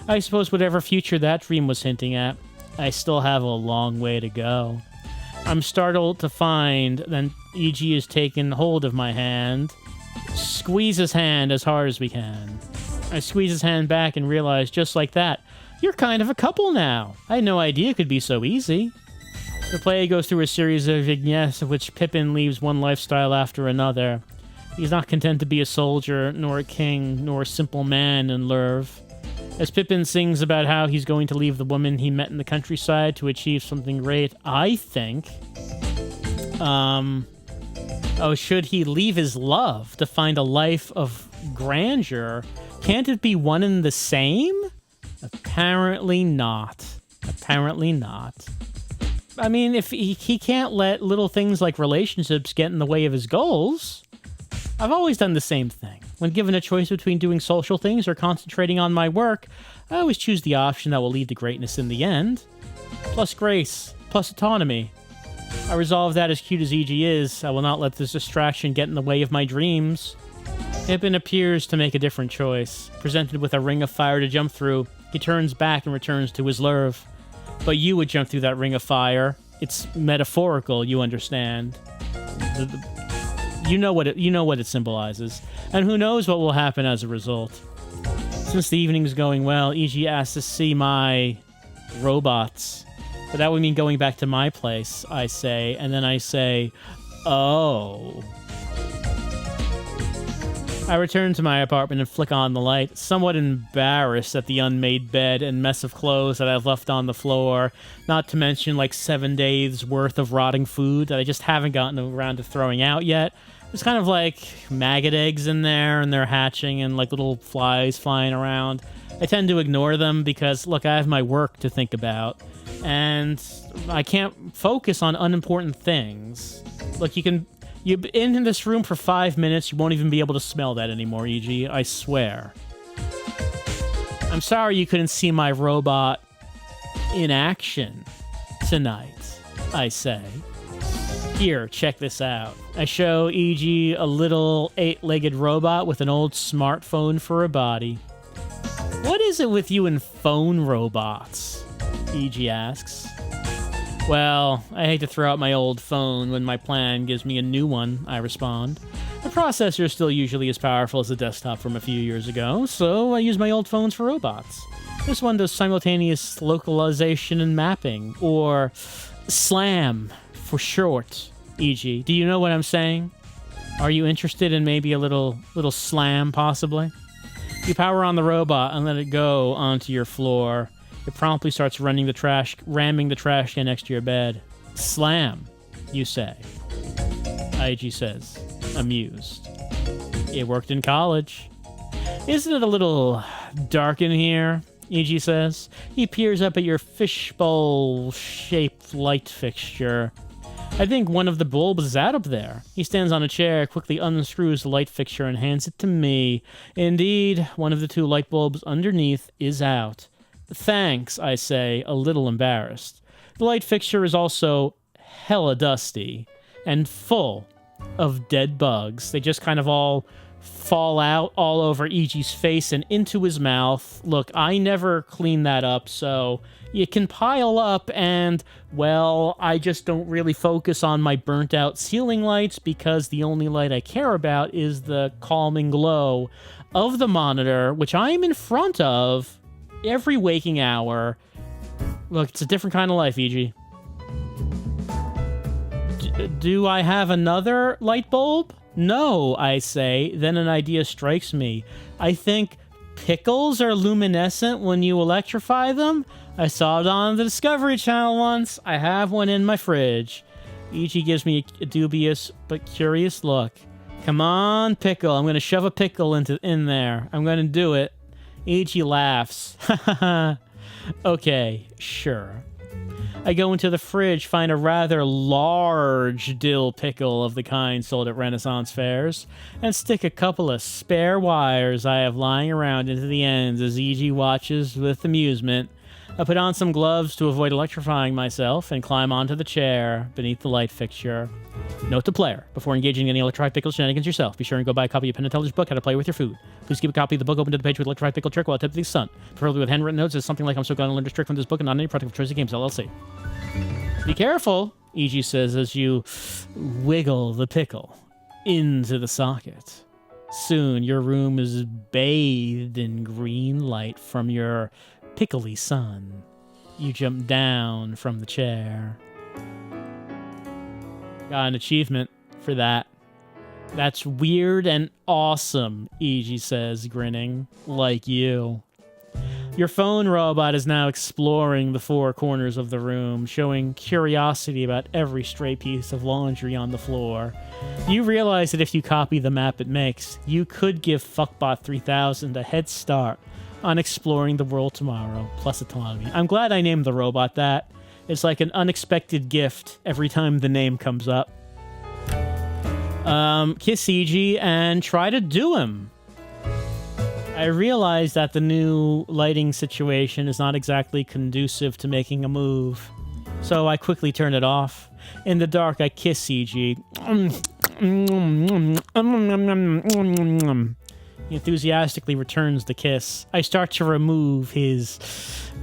I suppose whatever future that dream was hinting at, I still have a long way to go. I'm startled to find that E.G. has taken hold of my hand. Squeeze his hand as hard as we can. I squeeze his hand back and realize, just like that, you're kind of a couple now. I had no idea it could be so easy. The play goes through a series of vignettes of which Pippin leaves one lifestyle after another. He's not content to be a soldier, nor a king, nor a simple man in Lerv. As Pippin sings about how he's going to leave the woman he met in the countryside to achieve something great, I think, should he leave his love to find a life of grandeur? Can't it be one and the same? Apparently not. Apparently not. I mean, if he can't let little things like relationships get in the way of his goals. I've always done the same thing. When given a choice between doing social things or concentrating on my work, I always choose the option that will lead to greatness in the end. Plus grace, plus autonomy. I resolve that as cute as E.G. is, I will not let this distraction get in the way of my dreams. Pippin appears to make a different choice. Presented with a ring of fire to jump through, he turns back and returns to his Lerv. But you would jump through that ring of fire. It's metaphorical, you understand. You know what it symbolizes. And who knows what will happen as a result. Since the evening's going well, E.G. asks to see my robots. But that would mean going back to my place, I say. And then I say, oh. I return to my apartment and flick on the light, somewhat embarrassed at the unmade bed and mess of clothes that I've left on the floor, not to mention like 7 days worth of rotting food that I just haven't gotten around to throwing out yet. There's kind of like maggot eggs in there, and they're hatching, and like little flies flying around. I tend to ignore them because, look, I have my work to think about, and I can't focus on unimportant things. Look, you've been in this room for 5 minutes, you won't even be able to smell that anymore, E.G., I swear. I'm sorry you couldn't see my robot in action tonight, I say. Here, check this out. I show E.G. a little 8-legged robot with an old smartphone for a body. What is it with you and phone robots? E.G. asks. Well, I hate to throw out my old phone when my plan gives me a new one, I respond. The processor is still usually as powerful as the desktop from a few years ago, so I use my old phones for robots. This one does simultaneous localization and mapping, or SLAM for short, E.G. Do you know what I'm saying? Are you interested in maybe a little SLAM, possibly? You power on the robot and let it go onto your floor. It promptly starts ramming the trash can next to your bed. Slam, you say. IG says, amused. It worked in college. Isn't it a little dark in here? EG says. He peers up at your fishbowl-shaped light fixture. I think one of the bulbs is out up there. He stands on a chair, quickly unscrews the light fixture, and hands it to me. Indeed, one of the 2 light bulbs underneath is out. Thanks, I say, a little embarrassed. The light fixture is also hella dusty and full of dead bugs. They just kind of all fall out all over E.G.'s face and into his mouth. Look, I never clean that up, so it can pile up, and, well, I just don't really focus on my burnt-out ceiling lights because the only light I care about is the calming glow of the monitor, which I am in front of every waking hour. Look, it's a different kind of life, E.G. Do I have another light bulb? No, I say. Then an idea strikes me. I think pickles are luminescent when you electrify them. I saw it on the Discovery Channel once. I have one in my fridge. E.G. gives me a dubious but curious look. Come on, pickle. I'm going to shove a pickle in there. I'm going to do it. E.G. laughs. Okay, sure. I go into the fridge, find a rather large dill pickle of the kind sold at Renaissance fairs, and stick a couple of spare wires I have lying around into the ends as E.G. watches with amusement. I put on some gloves to avoid electrifying myself and climb onto the chair beneath the light fixture. Note to player, before engaging in any electrified pickle shenanigans yourself, be sure and go buy a copy of Penn and Teller's book, How to Play With Your Food. Please keep a copy of the book open to the page with electrified pickle trick while it tips the sun. Preferably with handwritten notes, as something like I'm so glad I learned a trick from this book and not any product of Choice Games, LLC. Be careful, E.G. says as you wiggle the pickle into the socket. Soon your room is bathed in green light from your pickly sun. You jump down from the chair. Got an achievement for that. That's weird and awesome, E.G. says, grinning. Like you. Your phone robot is now exploring the four corners of the room, showing curiosity about every stray piece of laundry on the floor. You realize that if you copy the map it makes, you could give Fuckbot 3000 a head start on exploring the world tomorrow, plus autonomy. I'm glad I named the robot that. It's like an unexpected gift every time the name comes up. Kiss E.G. and try to do him. I realize that the new lighting situation is not exactly conducive to making a move, so I quickly turn it off. In the dark, I kiss E.G. He enthusiastically returns the kiss. I start to remove his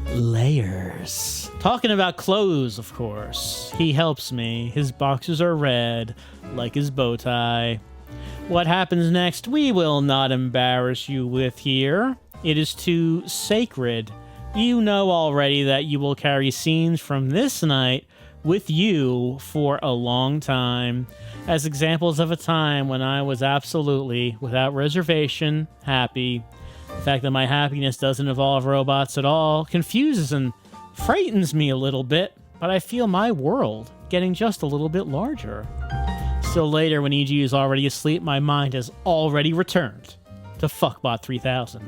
layers. Talking about clothes, of course. He helps me. His boxers are red, like his bow tie. What happens next, we will not embarrass you with here. It is too sacred. You know already that you will carry scenes from this night with you for a long time, as examples of a time when I was absolutely, without reservation, happy. The fact that my happiness doesn't involve robots at all confuses and frightens me a little bit, but I feel my world getting just a little bit larger. Still later, when E.G. is already asleep, my mind has already returned to Fuckbot 3000.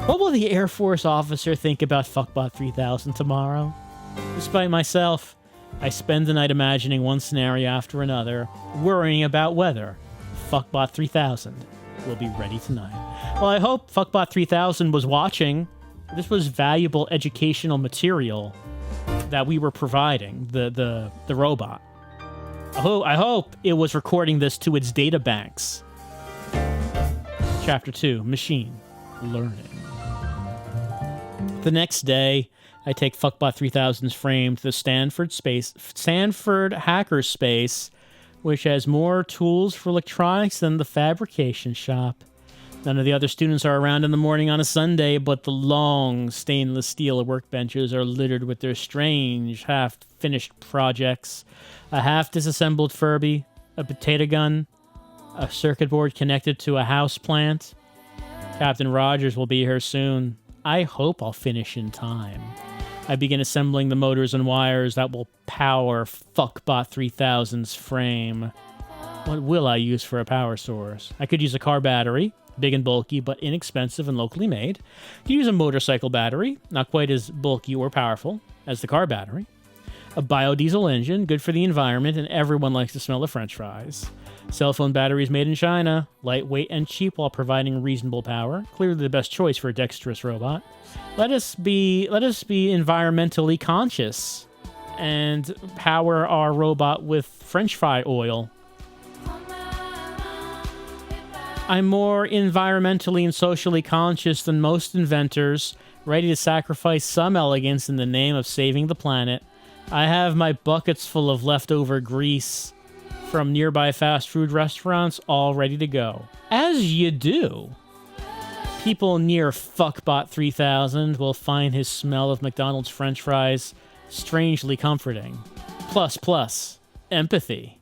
What will the Air Force officer think about Fuckbot 3000 tomorrow? Despite myself, I spend the night imagining one scenario after another, worrying about whether Fuckbot 3000 will be ready tonight. Well, I hope Fuckbot 3000 was watching. This was valuable educational material that we were providing, the robot. I hope it was recording this to its data banks. Chapter 2, Machine Learning. The next day, I take Fuckbot 3000's frame to the Stanford hacker space, which has more tools for electronics than the fabrication shop. None of the other students are around in the morning on a Sunday, but the long stainless steel workbenches are littered with their strange, half-finished projects. A half-disassembled Furby, a potato gun, a circuit board connected to a house plant. Captain Rogers will be here soon. I hope I'll finish in time. I begin assembling the motors and wires that will power Fuckbot 3000's frame. What will I use for a power source? I could use a car battery, big and bulky, but inexpensive and locally made. I could use a motorcycle battery, not quite as bulky or powerful as the car battery. A biodiesel engine, good for the environment, and everyone likes to smell the french fries. Cell phone batteries made in China, lightweight and cheap while providing reasonable power. Clearly the best choice for a dexterous robot. Let us be environmentally conscious and power our robot with French fry oil. I'm more environmentally and socially conscious than most inventors, ready to sacrifice some elegance in the name of saving the planet. I have my buckets full of leftover grease from nearby fast food restaurants all ready to go. As you do. People near Fuckbot 3000 will find his smell of McDonald's French fries strangely comforting. Plus, empathy.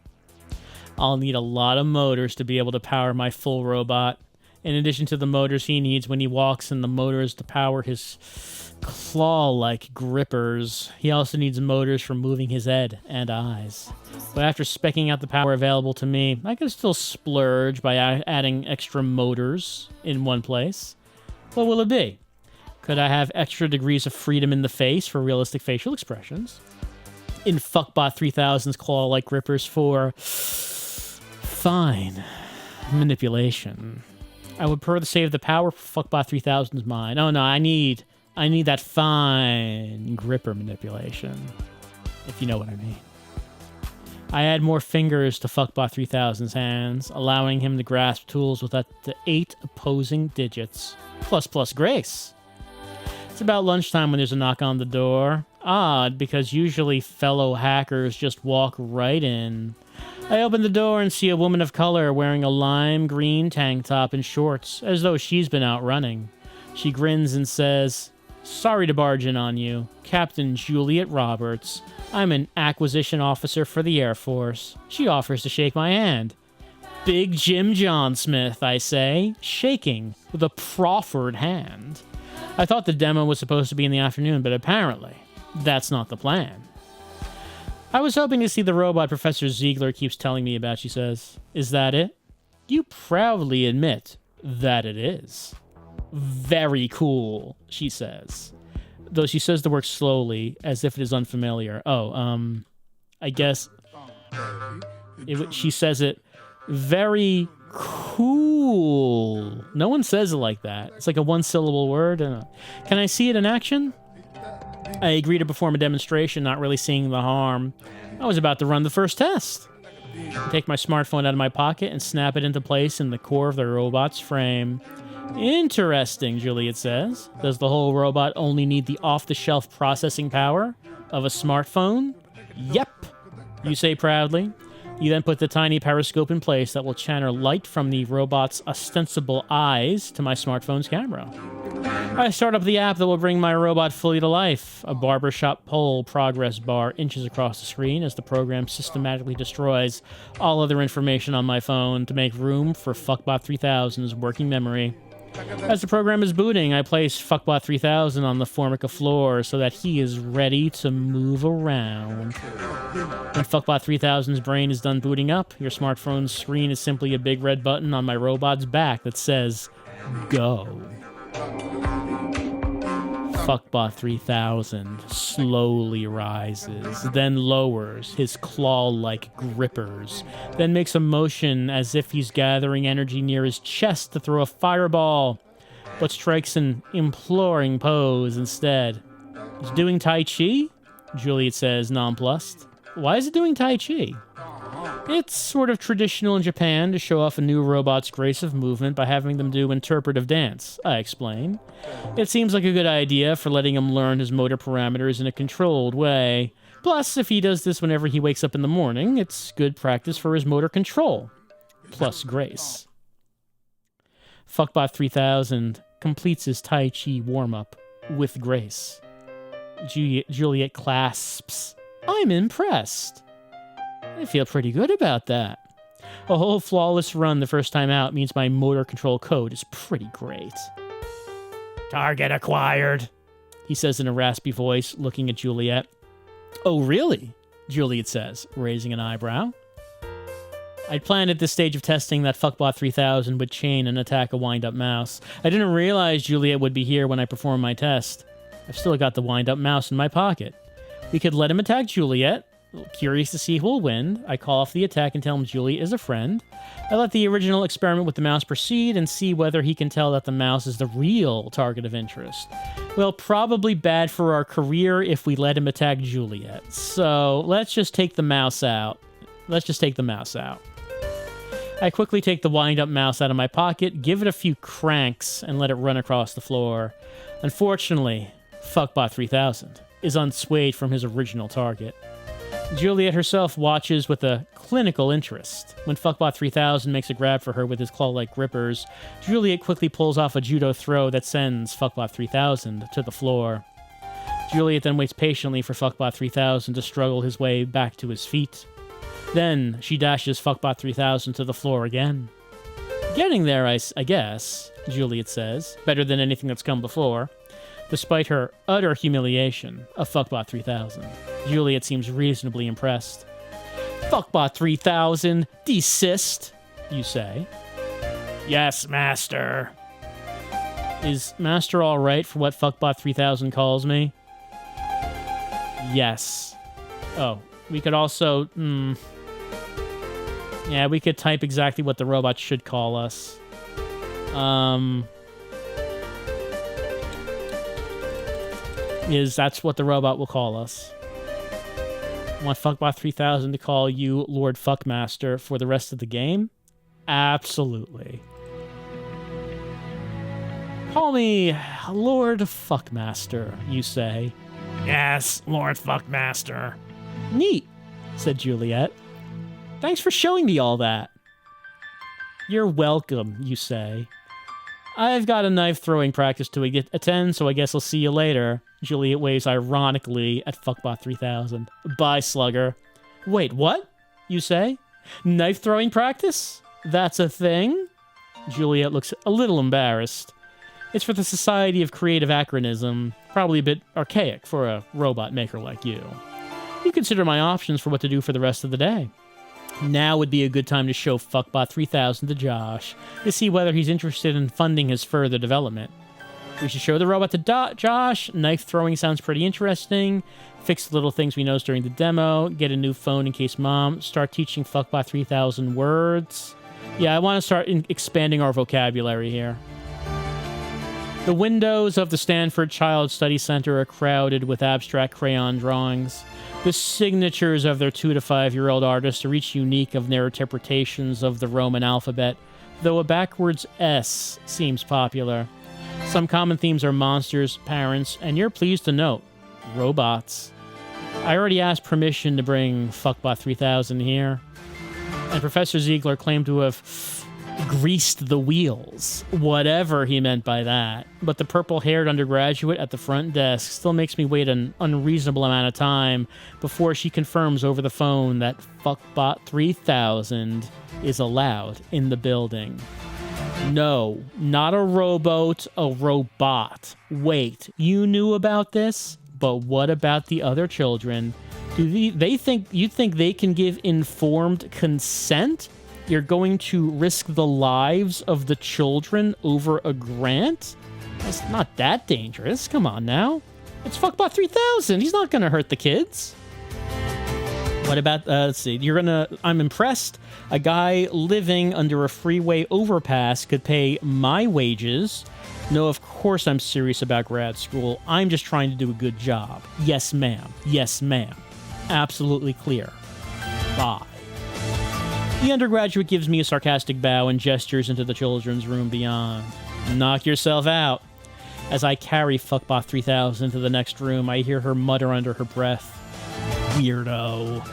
I'll need a lot of motors to be able to power my full robot. In addition to the motors he needs when he walks and the motors to power his claw-like grippers, he also needs motors for moving his head and eyes. But after specking out the power available to me, I can still splurge by adding extra motors in one place. What will it be? Could I have extra degrees of freedom in the face for realistic facial expressions? In Fuckbot 3000's claw-like grippers for fine manipulation. I would prefer to save the power for Fuckbot 3000's mind. Oh no, I need that fine gripper manipulation, if you know what I mean. I add more fingers to Fuckbot 3000's hands, allowing him to grasp tools with up to 8 opposing digits. Plus grace. It's about lunchtime when there's a knock on the door. Odd, because usually fellow hackers just walk right in. I open the door and see a woman of color wearing a lime green tank top and shorts, as though she's been out running. She grins and says, "Sorry to barge in on you. Captain Juliet Roberts. I'm an acquisition officer for the Air Force." She offers to shake my hand. "Big Jim John Smith," I say, shaking with a proffered hand. I thought the demo was supposed to be in the afternoon, but apparently that's not the plan. "I was hoping to see the robot Professor Ziegler keeps telling me about," she says. "Is that it?" You proudly admit that it is. "Very cool," she says. Though she says the word slowly, as if it is unfamiliar. I guess she says it very cool. No one says it like that. It's like a one-syllable word. Can I see it in action? I agree to perform a demonstration, not really seeing the harm. I was about to run the first test. I take my smartphone out of my pocket and snap it into place in the core of the robot's frame. "Interesting," Juliet says. "Does the whole robot only need the off-the-shelf processing power of a smartphone?" "Yep," you say proudly. You then put the tiny periscope in place that will channel light from the robot's ostensible eyes to my smartphone's camera. I start up the app that will bring my robot fully to life. A barbershop pole progress bar inches across the screen as the program systematically destroys all other information on my phone to make room for Fuckbot 3000's working memory. As the program is booting, I place Fuckbot 3000 on the Formica floor so that he is ready to move around. When Fuckbot 3000's brain is done booting up, your smartphone's screen is simply a big red button on my robot's back that says, "Go." Fuckbot 3000 slowly rises, then lowers his claw-like grippers, then makes a motion as if he's gathering energy near his chest to throw a fireball, but strikes an imploring pose instead. "It's doing Tai Chi?" Juliet says, nonplussed. "Why is it doing Tai Chi?" "It's sort of traditional in Japan to show off a new robot's grace of movement by having them do interpretive dance," I explain. "It seems like a good idea for letting him learn his motor parameters in a controlled way. Plus, if he does this whenever he wakes up in the morning, it's good practice for his motor control. Plus grace." Fuckbot 3000 completes his Tai Chi warm-up with grace. Juliet clasps. "I'm impressed. I feel pretty good about that. A whole flawless run the first time out means my motor control code is pretty great." "Target acquired," he says in a raspy voice, looking at Juliet. "Oh, really?" Juliet says, raising an eyebrow. I'd planned at this stage of testing that Fuckbot 3000 would chain and attack a wind-up mouse. I didn't realize Juliet would be here when I performed my test. I've still got the wind-up mouse in my pocket. We could let him attack Juliet, Curious to see who will win, I call off the attack and tell him Juliet is a friend. I let the original experiment with the mouse proceed and see whether he can tell that the mouse is the real target of interest. Well, probably bad for our career if we let him attack Juliet. So let's just take the mouse out. I quickly take the wind-up mouse out of my pocket, give it a few cranks, and let it run across the floor. Unfortunately, Fuckbot 3000 is unswayed from his original target. Juliet herself watches with a clinical interest. When Fuckbot 3000 makes a grab for her with his claw-like grippers, Juliet quickly pulls off a judo throw that sends Fuckbot 3000 to the floor. Juliet then waits patiently for Fuckbot 3000 to struggle his way back to his feet. Then she dashes Fuckbot 3000 to the floor again. Getting there, I guess, Juliet says, better than anything that's come before. Despite her utter humiliation of Fuckbot 3000, Juliet seems reasonably impressed. Fuckbot 3000, desist, you say. Yes, Master. Is Master alright for what Fuckbot 3000 calls me? Yes. Oh, we could also... Yeah, we could type exactly what the robot should call us. That's what the robot will call us. Want Fuckbot 3000 to call you Lord Fuckmaster for the rest of the game? Absolutely. Call me Lord Fuckmaster, you say. Yes, Lord Fuckmaster. Neat, said Juliet. Thanks for showing me all that. You're welcome, you say. I've got a knife-throwing practice to attend, so I guess I'll see you later. Juliet waves ironically at Fuckbot 3000. Bye, slugger. Wait, what? You say? Knife-throwing practice? That's a thing? Juliet looks a little embarrassed. It's for the Society of Creative Acronism, probably a bit archaic for a robot maker like you. You consider my options for what to do for the rest of the day. Now would be a good time to show Fuckbot 3000 to Josh, to see whether he's interested in funding his further development. We should show the robot to Josh. Knife throwing sounds pretty interesting. Fix the little things we noticed during the demo. Get a new phone in case mom. Start teaching Fuckbot 3000 words. Yeah, I want to start expanding our vocabulary here. The windows of the Stanford Child Study Center are crowded with abstract crayon drawings. The signatures of their 2 to 5 year old artists are each unique of their interpretations of the Roman alphabet, though a backwards S seems popular. Some common themes are monsters, parents, and you're pleased to note, robots. I already asked permission to bring Fuckbot 3000 here, and Professor Ziegler claimed to have greased the wheels, whatever he meant by that. But the purple-haired undergraduate at the front desk still makes me wait an unreasonable amount of time before she confirms over the phone that Fuckbot 3000 is allowed in the building. No, not a rowboat, a robot. Wait, you knew about this? But what about the other children? Do they think you think they can give informed consent? You're going to risk the lives of the children over a grant? It's not that dangerous. Come on now. It's Fuckbot 3000. He's not going to hurt the kids. What about, let's see, I'm impressed. A guy living under a freeway overpass could pay my wages. No, of course I'm serious about grad school. I'm just trying to do a good job. Yes, ma'am. Yes, ma'am. Absolutely clear. Bye. The undergraduate gives me a sarcastic bow and gestures into the children's room beyond. Knock yourself out. As I carry Fuckbot 3000 to the next room, I hear her mutter under her breath. Weirdo.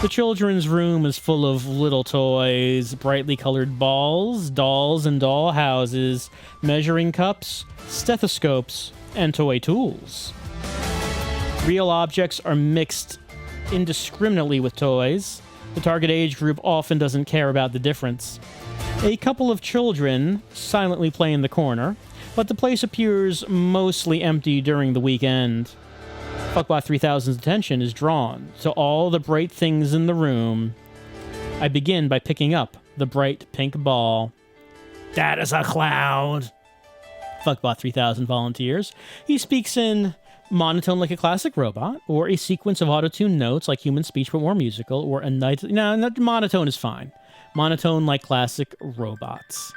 The children's room is full of little toys, brightly colored balls, dolls and doll houses, measuring cups, stethoscopes, and toy tools. Real objects are mixed indiscriminately with toys. The target age group often doesn't care about the difference. A couple of children silently play in the corner, but the place appears mostly empty during the weekend. Fuckbot 3000's attention is drawn to all the bright things in the room. I begin by picking up the bright pink ball. That is a cloud. Fuckbot 3000 volunteers. He speaks in monotone like a classic robot, or a sequence of auto-tuned notes like human speech but more musical, or a night... No, monotone is fine. Monotone like classic robots.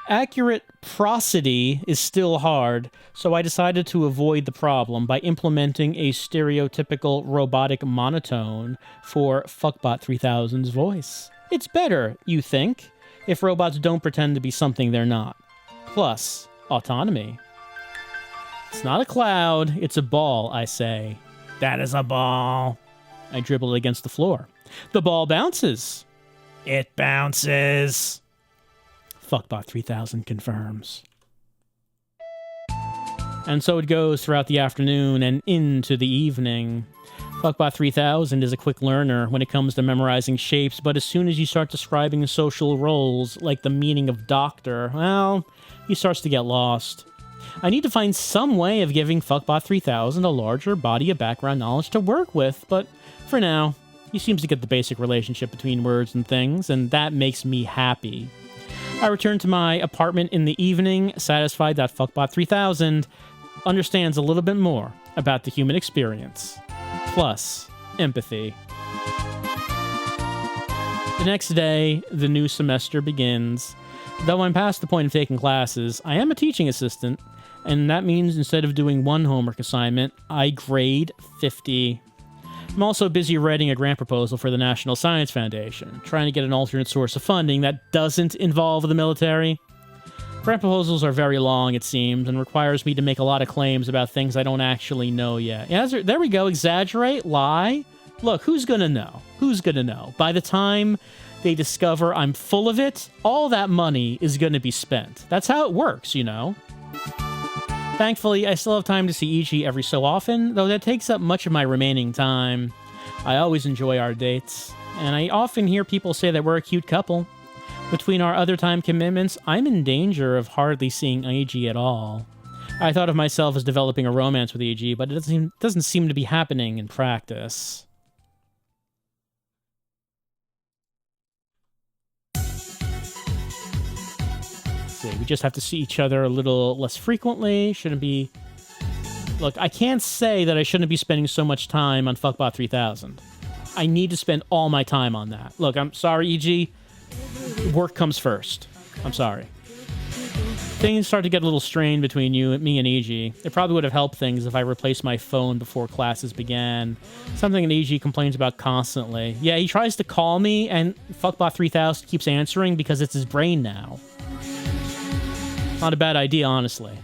Accurate prosody is still hard, so I decided to avoid the problem by implementing a stereotypical robotic monotone for Fuckbot 3000's voice. It's better, you think, if robots don't pretend to be something they're not. Plus, autonomy. It's not a cloud, it's a ball, I say. That is a ball. I dribble it against the floor. The ball bounces. It bounces. Fuckbot 3000 confirms. And so it goes throughout the afternoon and into the evening. Fuckbot 3000 is a quick learner when it comes to memorizing shapes, but as soon as you start describing social roles, like the meaning of doctor, well, he starts to get lost. I need to find some way of giving Fuckbot 3000 a larger body of background knowledge to work with, but for now, he seems to get the basic relationship between words and things, and that makes me happy. I return to my apartment in the evening, satisfied that Fuckbot 3000 understands a little bit more about the human experience. Plus, empathy. The next day, the new semester begins. Though I'm past the point of taking classes, I am a teaching assistant, and that means instead of doing one homework assignment, I grade 50. I'm also busy writing a grant proposal for the National Science Foundation, trying to get an alternate source of funding that doesn't involve the military. Grant proposals are very long, it seems, and requires me to make a lot of claims about things I don't actually know yet. Yeah, there we go. Exaggerate, lie. Look, who's gonna know? Who's gonna know? By the time they discover I'm full of it, all that money is gonna be spent. That's how it works, you know? Thankfully, I still have time to see Ichi every so often, though that takes up much of my remaining time. I always enjoy our dates, and I often hear people say that we're a cute couple. Between our other time commitments, I'm in danger of hardly seeing Ichi at all. I thought of myself as developing a romance with Ichi, but it doesn't seem to be happening in practice. We just have to see each other a little less frequently. Shouldn't be... Look, I can't say that I shouldn't be spending so much time on Fuckbot 3000. I need to spend all my time on that. Look, I'm sorry, EG. Work comes first. I'm sorry. Things start to get a little strained between me and EG. It probably would have helped things if I replaced my phone before classes began. Something that EG complains about constantly. Yeah, he tries to call me, and Fuckbot 3000 keeps answering because it's his brain now. Not a bad idea, honestly.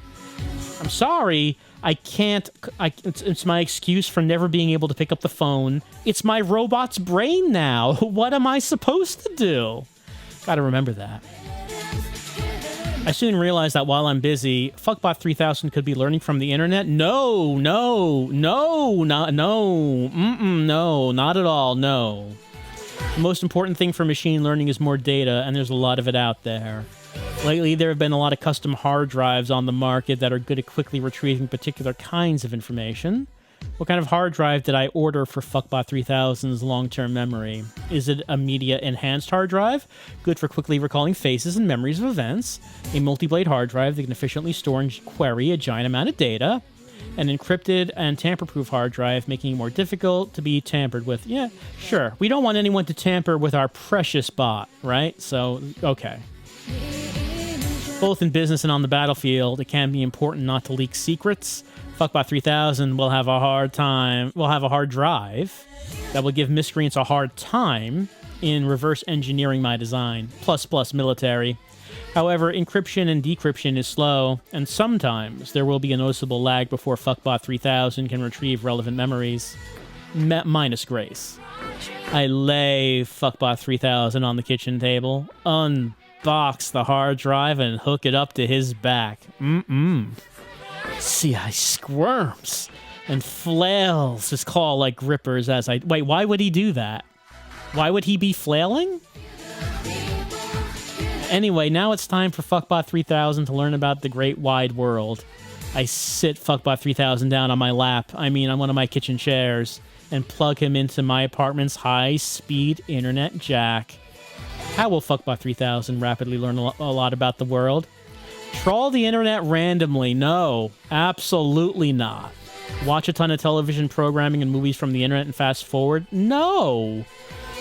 I'm sorry, I can't... It's my excuse for never being able to pick up the phone. It's my robot's brain now. What am I supposed to do? Gotta remember that. I soon realized that while I'm busy, Fuckbot 3000 could be learning from the internet. No, not at all, no. The most important thing for machine learning is more data, and there's a lot of it out there. Lately, there have been a lot of custom hard drives on the market that are good at quickly retrieving particular kinds of information. What kind of hard drive did I order for Fuckbot 3000's long-term memory? Is it a media-enhanced hard drive? Good for quickly recalling faces and memories of events. A multi-blade hard drive that can efficiently store and query a giant amount of data. An encrypted and tamper-proof hard drive, making it more difficult to be tampered with. Yeah, sure. We don't want anyone to tamper with our precious bot, right? So, okay. Both in business and on the battlefield, it can be important not to leak secrets. Fuckbot 3000 will have a hard drive that will give miscreants a hard time in reverse engineering my design. Plus military. However, encryption and decryption is slow, and sometimes there will be a noticeable lag before Fuckbot 3000 can retrieve relevant memories. Minus grace. I lay Fuckbot 3000 on the kitchen table, unbox the hard drive, and hook it up to his back. See, I squirms and flails his claw like grippers as I... Wait, why would he do that? Why would he be flailing? Anyway, now it's time for Fuckbot 3000 to learn about the great wide world. I sit Fuckbot 3000 down on my lap, on one of my kitchen chairs, and plug him into my apartment's high-speed internet jack. How will Fuckbot 3000 rapidly learn a lot about the world? Trawl the internet randomly? No, absolutely not. Watch a ton of television programming and movies from the internet and fast forward? No.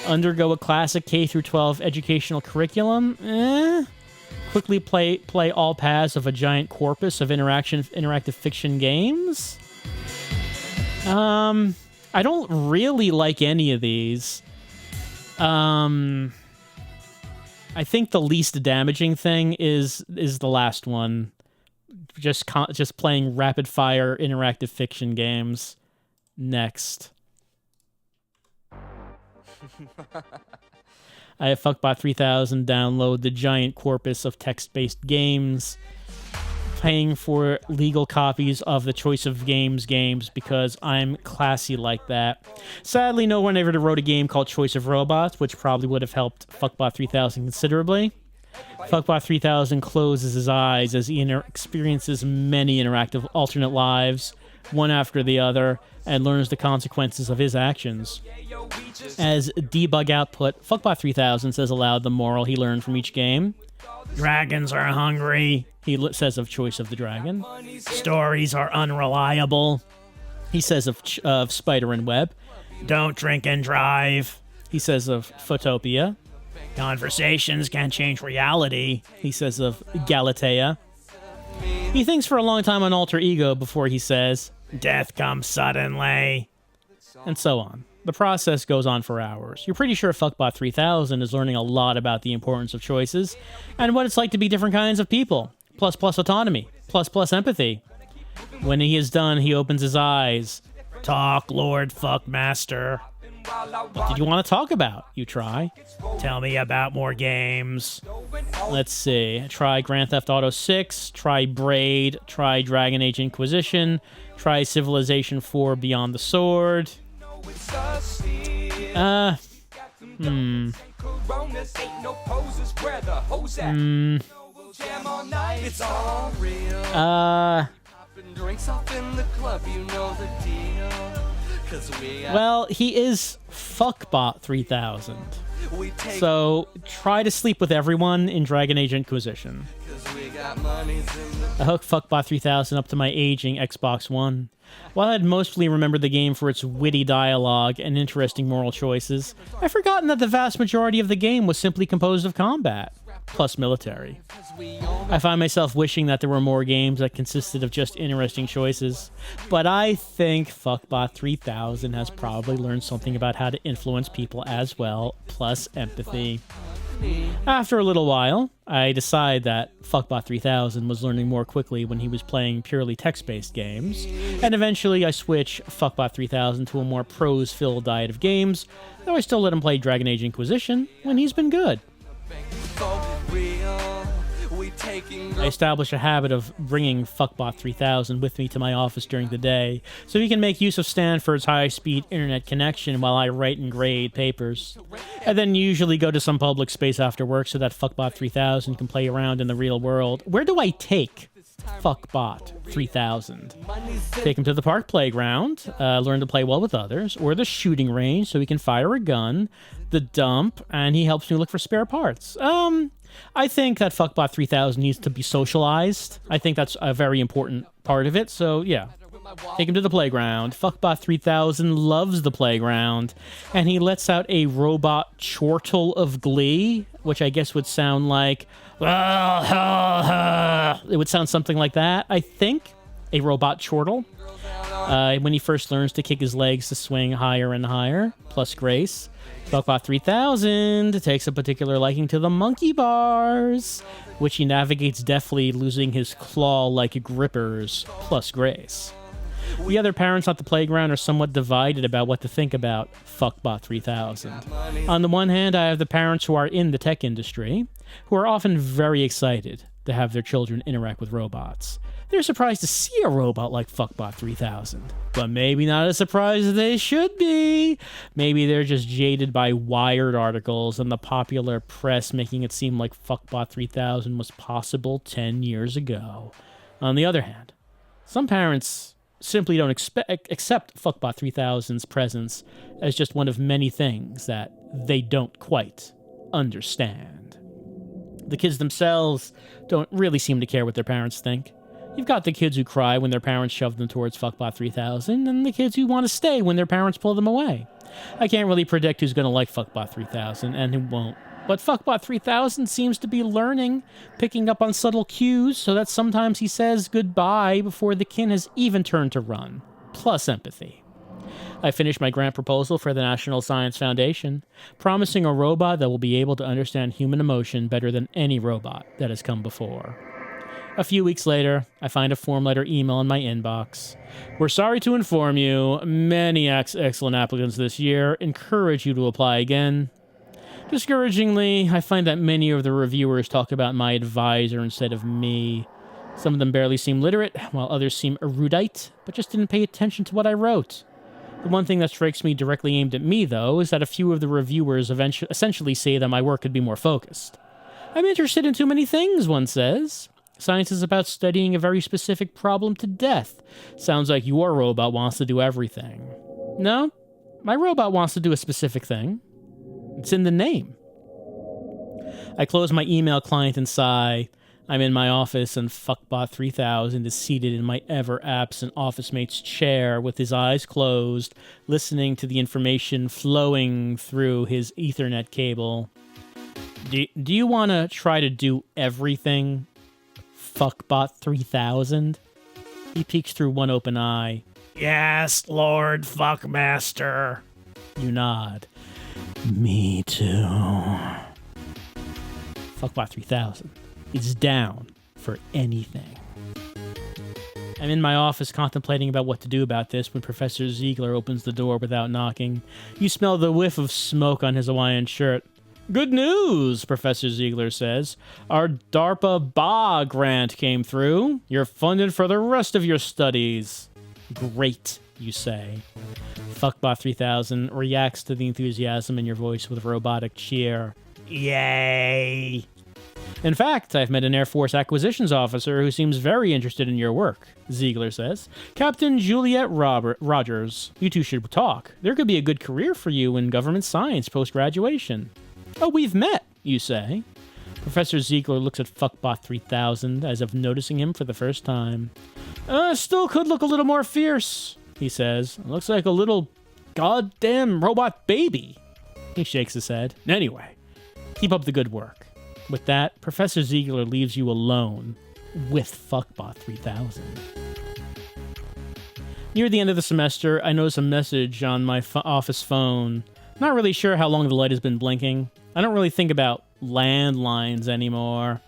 Undergo a classic K through 12 educational curriculum? Quickly play all paths of a giant corpus of interactive fiction games? I don't really like any of these. I think the least damaging thing is the last one. Just playing rapid fire interactive fiction games. Next. I have Fuckbot 3000 download the giant corpus of text-based games, paying for legal copies of the Choice of games because I'm classy like that. Sadly, no one ever wrote a game called Choice of Robots, which probably would have helped Fuckbot 3000 considerably. Fuckbot 3000 closes his eyes as he experiences many interactive alternate lives, one after the other, and learns the consequences of his actions. As debug output, Fuckbot 3000 says aloud the moral he learned from each game. Dragons are hungry, he says of Choice of the Dragon. Stories are unreliable, he says of Spider and Web. Don't drink and drive, he says of Photopia. Conversations can change reality, he says of Galatea. He thinks for a long time on Alter Ego before he says, death comes suddenly, and so on. The process goes on for hours. You're pretty sure Fuckbot 3000 is learning a lot about the importance of choices and what it's like to be different kinds of people. Plus autonomy. Plus empathy. When he is done, he opens his eyes. Talk, Lord Fuckmaster. What did you want to talk about? You try. Tell me about more games. Let's see. Try Grand Theft Auto 6. Try Braid. Try Dragon Age Inquisition. Try Civilization 4 Beyond the Sword. Well, he is Fuckbot 3000. So try to sleep with everyone in Dragon Age Inquisition. I hooked Fuckbot 3000 up to my aging Xbox One. While I'd mostly remembered the game for its witty dialogue and interesting moral choices, I'd forgotten that the vast majority of the game was simply composed of combat, plus military. I find myself wishing that there were more games that consisted of just interesting choices, but I think Fuckbot 3000 has probably learned something about how to influence people as well, plus empathy. After a little while, I decided that Fuckbot 3000 was learning more quickly when he was playing purely text-based games, and eventually I switched Fuckbot 3000 to a more prose-filled diet of games, though I still let him play Dragon Age Inquisition when he's been good. I established a habit of bringing Fuckbot 3000 with me to my office during the day, so he can make use of Stanford's high-speed internet connection while I write and grade papers. I then usually go to some public space after work so that Fuckbot 3000 can play around in the real world. Where do I take Fuckbot 3000? Take him to the park playground, learn to play well with others, or the shooting range so he can fire a gun, the dump, and he helps me look for spare parts. I think that Fuckbot 3000 needs to be socialized. I think that's a very important part of it, so yeah. Take him to the playground. Fuckbot 3000 loves the playground, and he lets out a robot chortle of glee, which I guess would sound like... It would sound something like that, I think. A robot chortle. When he first learns to kick his legs to swing higher and higher, plus grace. Fuckbot 3000 takes a particular liking to the monkey bars, which he navigates deftly, losing his claw-like grippers, plus grace. The other parents at the playground are somewhat divided about what to think about Fuckbot 3000. On the one hand, I have the parents who are in the tech industry, who are often very excited to have their children interact with robots. They're surprised to see a robot like Fuckbot 3000, but maybe not as surprised as they should be. Maybe they're just jaded by Wired articles and the popular press making it seem like Fuckbot 3000 was possible 10 years ago. On the other hand, some parents simply don't accept Fuckbot 3000's presence as just one of many things that they don't quite understand. The kids themselves don't really seem to care what their parents think. You've got the kids who cry when their parents shove them towards Fuckbot 3000, and the kids who want to stay when their parents pull them away. I can't really predict who's going to like Fuckbot 3000 and who won't. But Fuckbot 3000 seems to be learning, picking up on subtle cues, so that sometimes he says goodbye before the kin has even turned to run. Plus empathy. I finished my grant proposal for the National Science Foundation, promising a robot that will be able to understand human emotion better than any robot that has come before. A few weeks later, I find a form letter email in my inbox. We're sorry to inform you, many excellent applicants this year. Encourage you to apply again. Discouragingly, I find that many of the reviewers talk about my advisor instead of me. Some of them barely seem literate, while others seem erudite, but just didn't pay attention to what I wrote. The one thing that strikes me directly aimed at me, though, is that a few of the reviewers essentially say that my work could be more focused. I'm interested in too many things, one says. Science is about studying a very specific problem to death. Sounds like your robot wants to do everything. No, my robot wants to do a specific thing. It's in the name. I close my email client and sigh. I'm in my office and Fuckbot 3000 is seated in my ever-absent office mate's chair with his eyes closed, listening to the information flowing through his Ethernet cable. Do you want to try to do everything, Fuckbot 3000? He peeks through one open eye. Yes, Lord Fuckmaster. You nod. Me too. Fuckbot 3000 is down for anything. I'm in my office contemplating about what to do about this when Professor Ziegler opens the door without knocking. You smell the whiff of smoke on his Hawaiian shirt. Good news, Professor Ziegler says. Our DARPA BA grant came through. You're funded for the rest of your studies. Great, you say. Fuckbot 3000 reacts to the enthusiasm in your voice with a robotic cheer. Yay! In fact, I've met an Air Force acquisitions officer who seems very interested in your work, Ziegler says. Captain Juliet Rogers. You two should talk. There could be a good career for you in government science post-graduation. Oh, we've met, you say. Professor Ziegler looks at Fuckbot 3000 as if noticing him for the first time. Still could look a little more fierce, he says. Looks like a little goddamn robot baby. He shakes his head. Anyway, keep up the good work. With that, Professor Ziegler leaves you alone with Fuckbot 3000. Near the end of the semester, I notice a message on my office phone. Not really sure how long the light has been blinking. I don't really think about landlines anymore.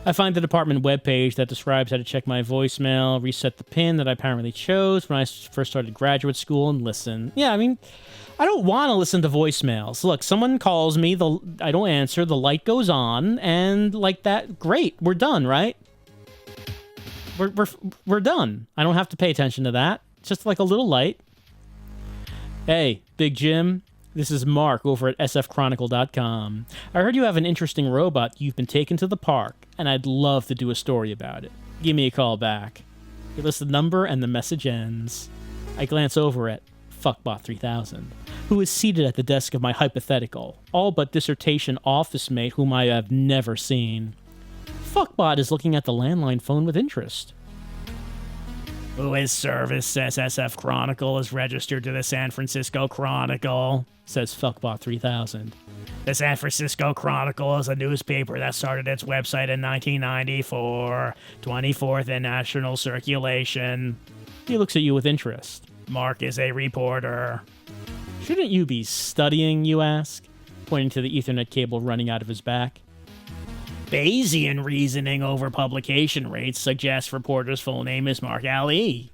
I find the department webpage that describes how to check my voicemail, reset the PIN that I apparently chose when I first started graduate school, and listen. Yeah, I mean, I don't want to listen to voicemails. Look, someone calls me, I don't answer, the light goes on, and like that, great, we're done, right? We're done. I don't have to pay attention to that. It's just like a little light. Hey, Big Jim. This is Mark over at sfchronicle.com. I heard you have an interesting robot you've been taken to the park, and I'd love to do a story about it. Give me a call back. He lists the number and the message ends. I glance over at Fuckbot 3000, who is seated at the desk of my hypothetical, all but dissertation office mate whom I have never seen. Fuckbot is looking at the landline phone with interest. His service says SF Chronicle is registered to the San Francisco Chronicle, says Fuckbot 3000. The San Francisco Chronicle is a newspaper that started its website in 1994, 24th in national circulation. He looks at you with interest. Mark is a reporter. Shouldn't you be studying, you ask, pointing to the Ethernet cable running out of his back. Bayesian reasoning over publication rates suggests reporter's full name is Mark Ali.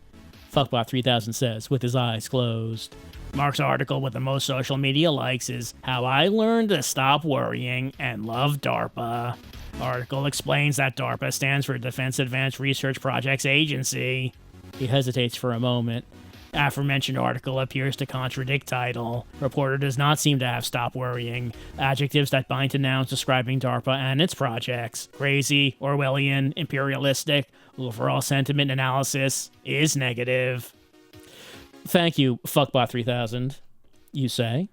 Fuckbot 3000 says, with his eyes closed. Mark's article with the most social media likes is How I Learned to Stop Worrying and Love DARPA. Article explains that DARPA stands for Defense Advanced Research Projects Agency. He hesitates for a moment. Aforementioned article appears to contradict title. Reporter does not seem to have stopped worrying. Adjectives that bind to nouns describing DARPA and its projects. Crazy, Orwellian, imperialistic. Overall sentiment analysis is negative. Thank you, Fuckbot 3000, you say.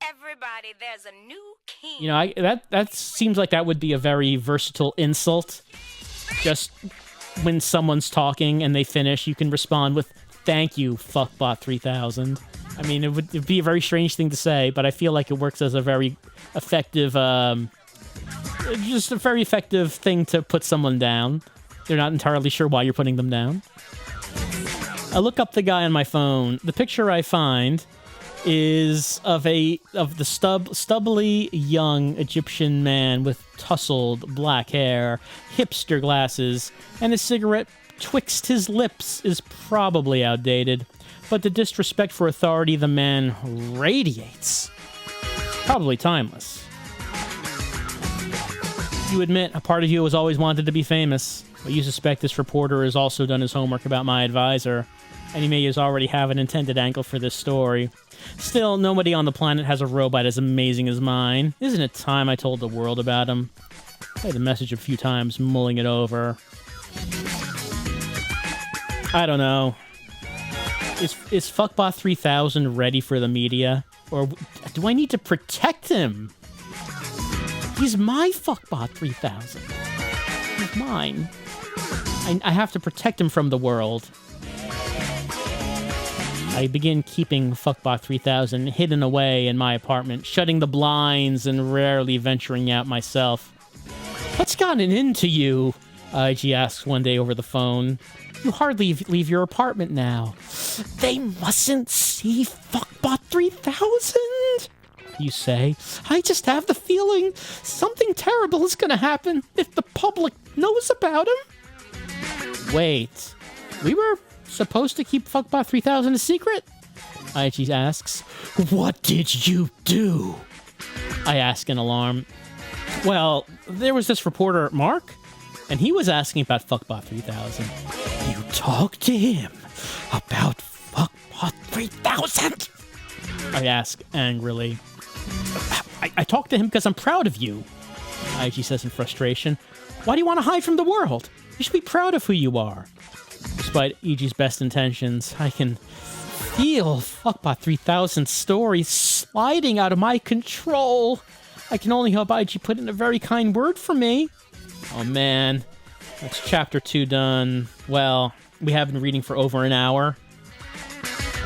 Everybody, there's a new king. You know, that seems like that would be a very versatile insult. Just when someone's talking and they finish, you can respond with, "Thank you, Fuckbot 3000." I mean, it'd be a very strange thing to say, but I feel like it works as a very effective, just a very effective thing to put someone down. They're not entirely sure why you're putting them down. I look up the guy on my phone. The picture I find is of the stubbly young Egyptian man with tousled black hair, hipster glasses, and a cigarette twixt his lips is probably outdated, but the disrespect for authority the man radiates, probably timeless. You admit a part of you has always wanted to be famous, but you suspect this reporter has also done his homework about my advisor, and he may already have an intended angle for this story. Still, nobody on the planet has a robot as amazing as mine. Isn't it time I told the world about him? I had the message a few times, mulling it over. I don't know. Is Fuckbot 3000 ready for the media? Or do I need to protect him? He's my Fuckbot 3000. He's mine. I have to protect him from the world. I begin keeping Fuckbot 3000 hidden away in my apartment, shutting the blinds and rarely venturing out myself. "What's gotten into you?" IG asks one day over the phone. "You hardly leave your apartment now." "They mustn't see Fuckbot 3000, you say. "I just have the feeling something terrible is going to happen if the public knows about him." Wait, we were supposed to keep Fuckbot 3000 a secret? IG asks. "What did you do?" I ask in alarm. "Well, there was this reporter, Mark, and he was asking about Fuckbot 3000. "You talked to him about Fuckbot 3000? I ask angrily. I talked to him because I'm proud of you," IG says in frustration. "Why do you want to hide from the world? You should be proud of who you are." Despite EG's best intentions, I can feel Fuckbot 3000's story sliding out of my control. I can only hope IG put in a very kind word for me. Oh man, that's chapter 2 done. Well, we have been reading for over an hour.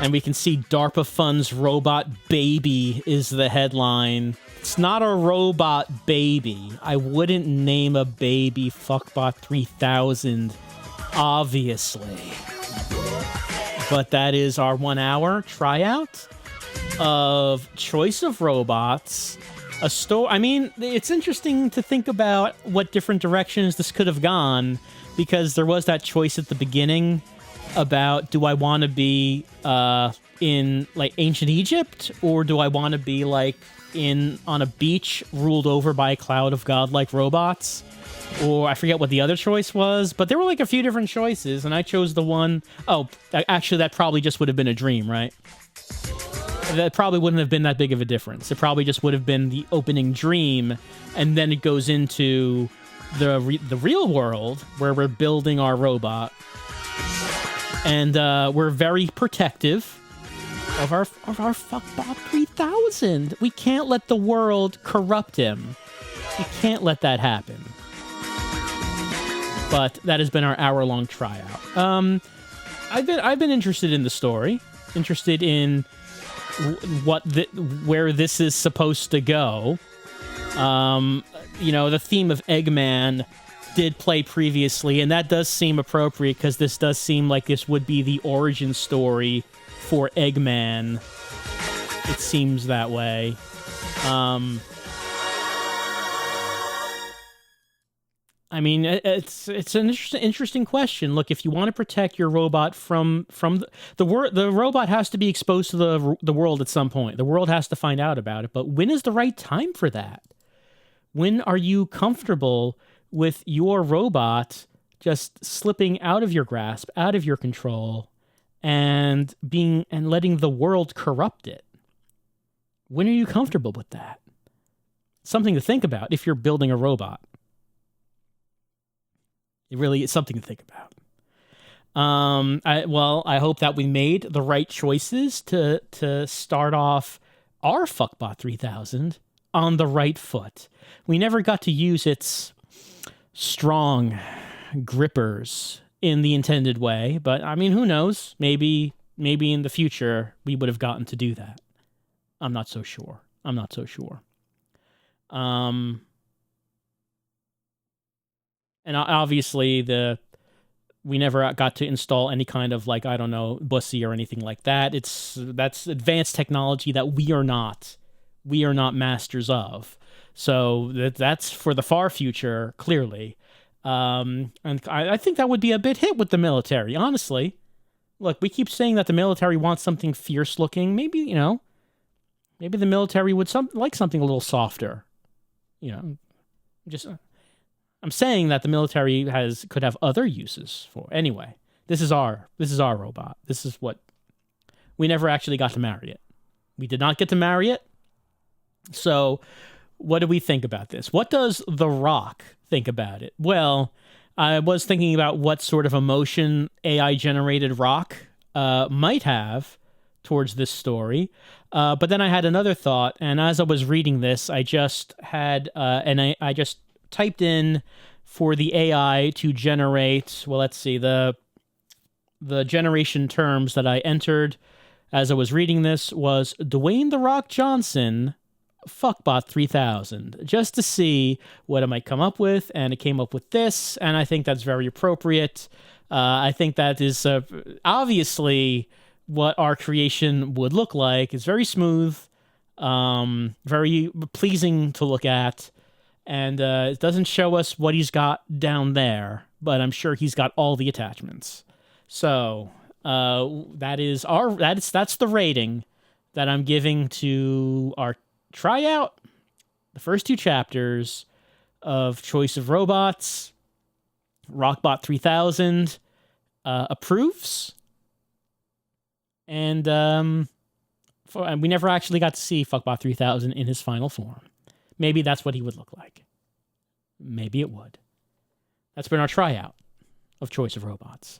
And we can see DARPA funds robot baby is the headline. It's not a robot baby. I wouldn't name a baby Fuckbot 3000, obviously. But that is our 1 hour tryout of choice of robots. A story. I mean, it's interesting to think about what different directions this could have gone, because there was that choice at the beginning about, do I want to be in like ancient Egypt, or do I want to be like on a beach ruled over by a cloud of godlike robots? Or I forget what the other choice was, but there were like a few different choices, and I chose the one. Oh, actually, that probably just would have been a dream, right? That probably wouldn't have been that big of a difference. It probably just would have been the opening dream, and then it goes into the real world where we're building our robot, and we're very protective of our Fuckbot 3000. We can't let the world corrupt him. We can't let that happen. But that has been our hour-long tryout. I've been interested in the story, interested in where this is supposed to go. The theme of Eggman did play previously, and that does seem appropriate because this does seem like this would be the origin story for Eggman. It seems that way. I mean, it's an interesting question. Look, if you want to protect your robot from the robot has to be exposed to the world at some point. The world has to find out about it. But when is the right time for that? When are you comfortable with your robot just slipping out of your grasp, out of your control, and letting the world corrupt it? When are you comfortable with that? Something to think about if you're building a robot. It really is something to think about. I hope that we made the right choices to start off our Fuckbot 3000 on the right foot. We never got to use its strong, grippers in the intended way, but I mean, who knows? Maybe in the future we would have gotten to do that. I'm not so sure. And obviously we never got to install any kind of, like, I don't know, bussy or anything like that. That's advanced technology that we are not masters of. So that's for the far future, clearly. And I think that would be a bit hit with the military, honestly. Look, we keep saying that the military wants something fierce looking. Maybe the military would like something a little softer. I'm saying that the military could have other uses for. Anyway, this is our robot. This is what we never actually got to marry it. We did not get to marry it. So, what do we think about this? What does The Rock think about it? Well, I was thinking about what sort of emotion AI-generated Rock might have towards this story. But then I had another thought, and as I was reading this, I just had, I just typed in for the AI to generate, well, let's see, the generation terms that I entered as I was reading this was Dwayne "The Rock" Johnson, Fuckbot 3000, just to see what it might come up with, and it came up with this, and I think that's very appropriate. I think that is obviously what our creation would look like. It's very smooth, very pleasing to look at, and it doesn't show us what he's got down there, but I'm sure he's got all the attachments. So that's the rating that I'm giving to our tryout, the first 2 chapters of Choice of Robots. Rockbot 3000 approves, and we never actually got to see Fuckbot 3000 in his final form. Maybe that's what he would look like. Maybe it would. That's been our tryout of Choice of Robots.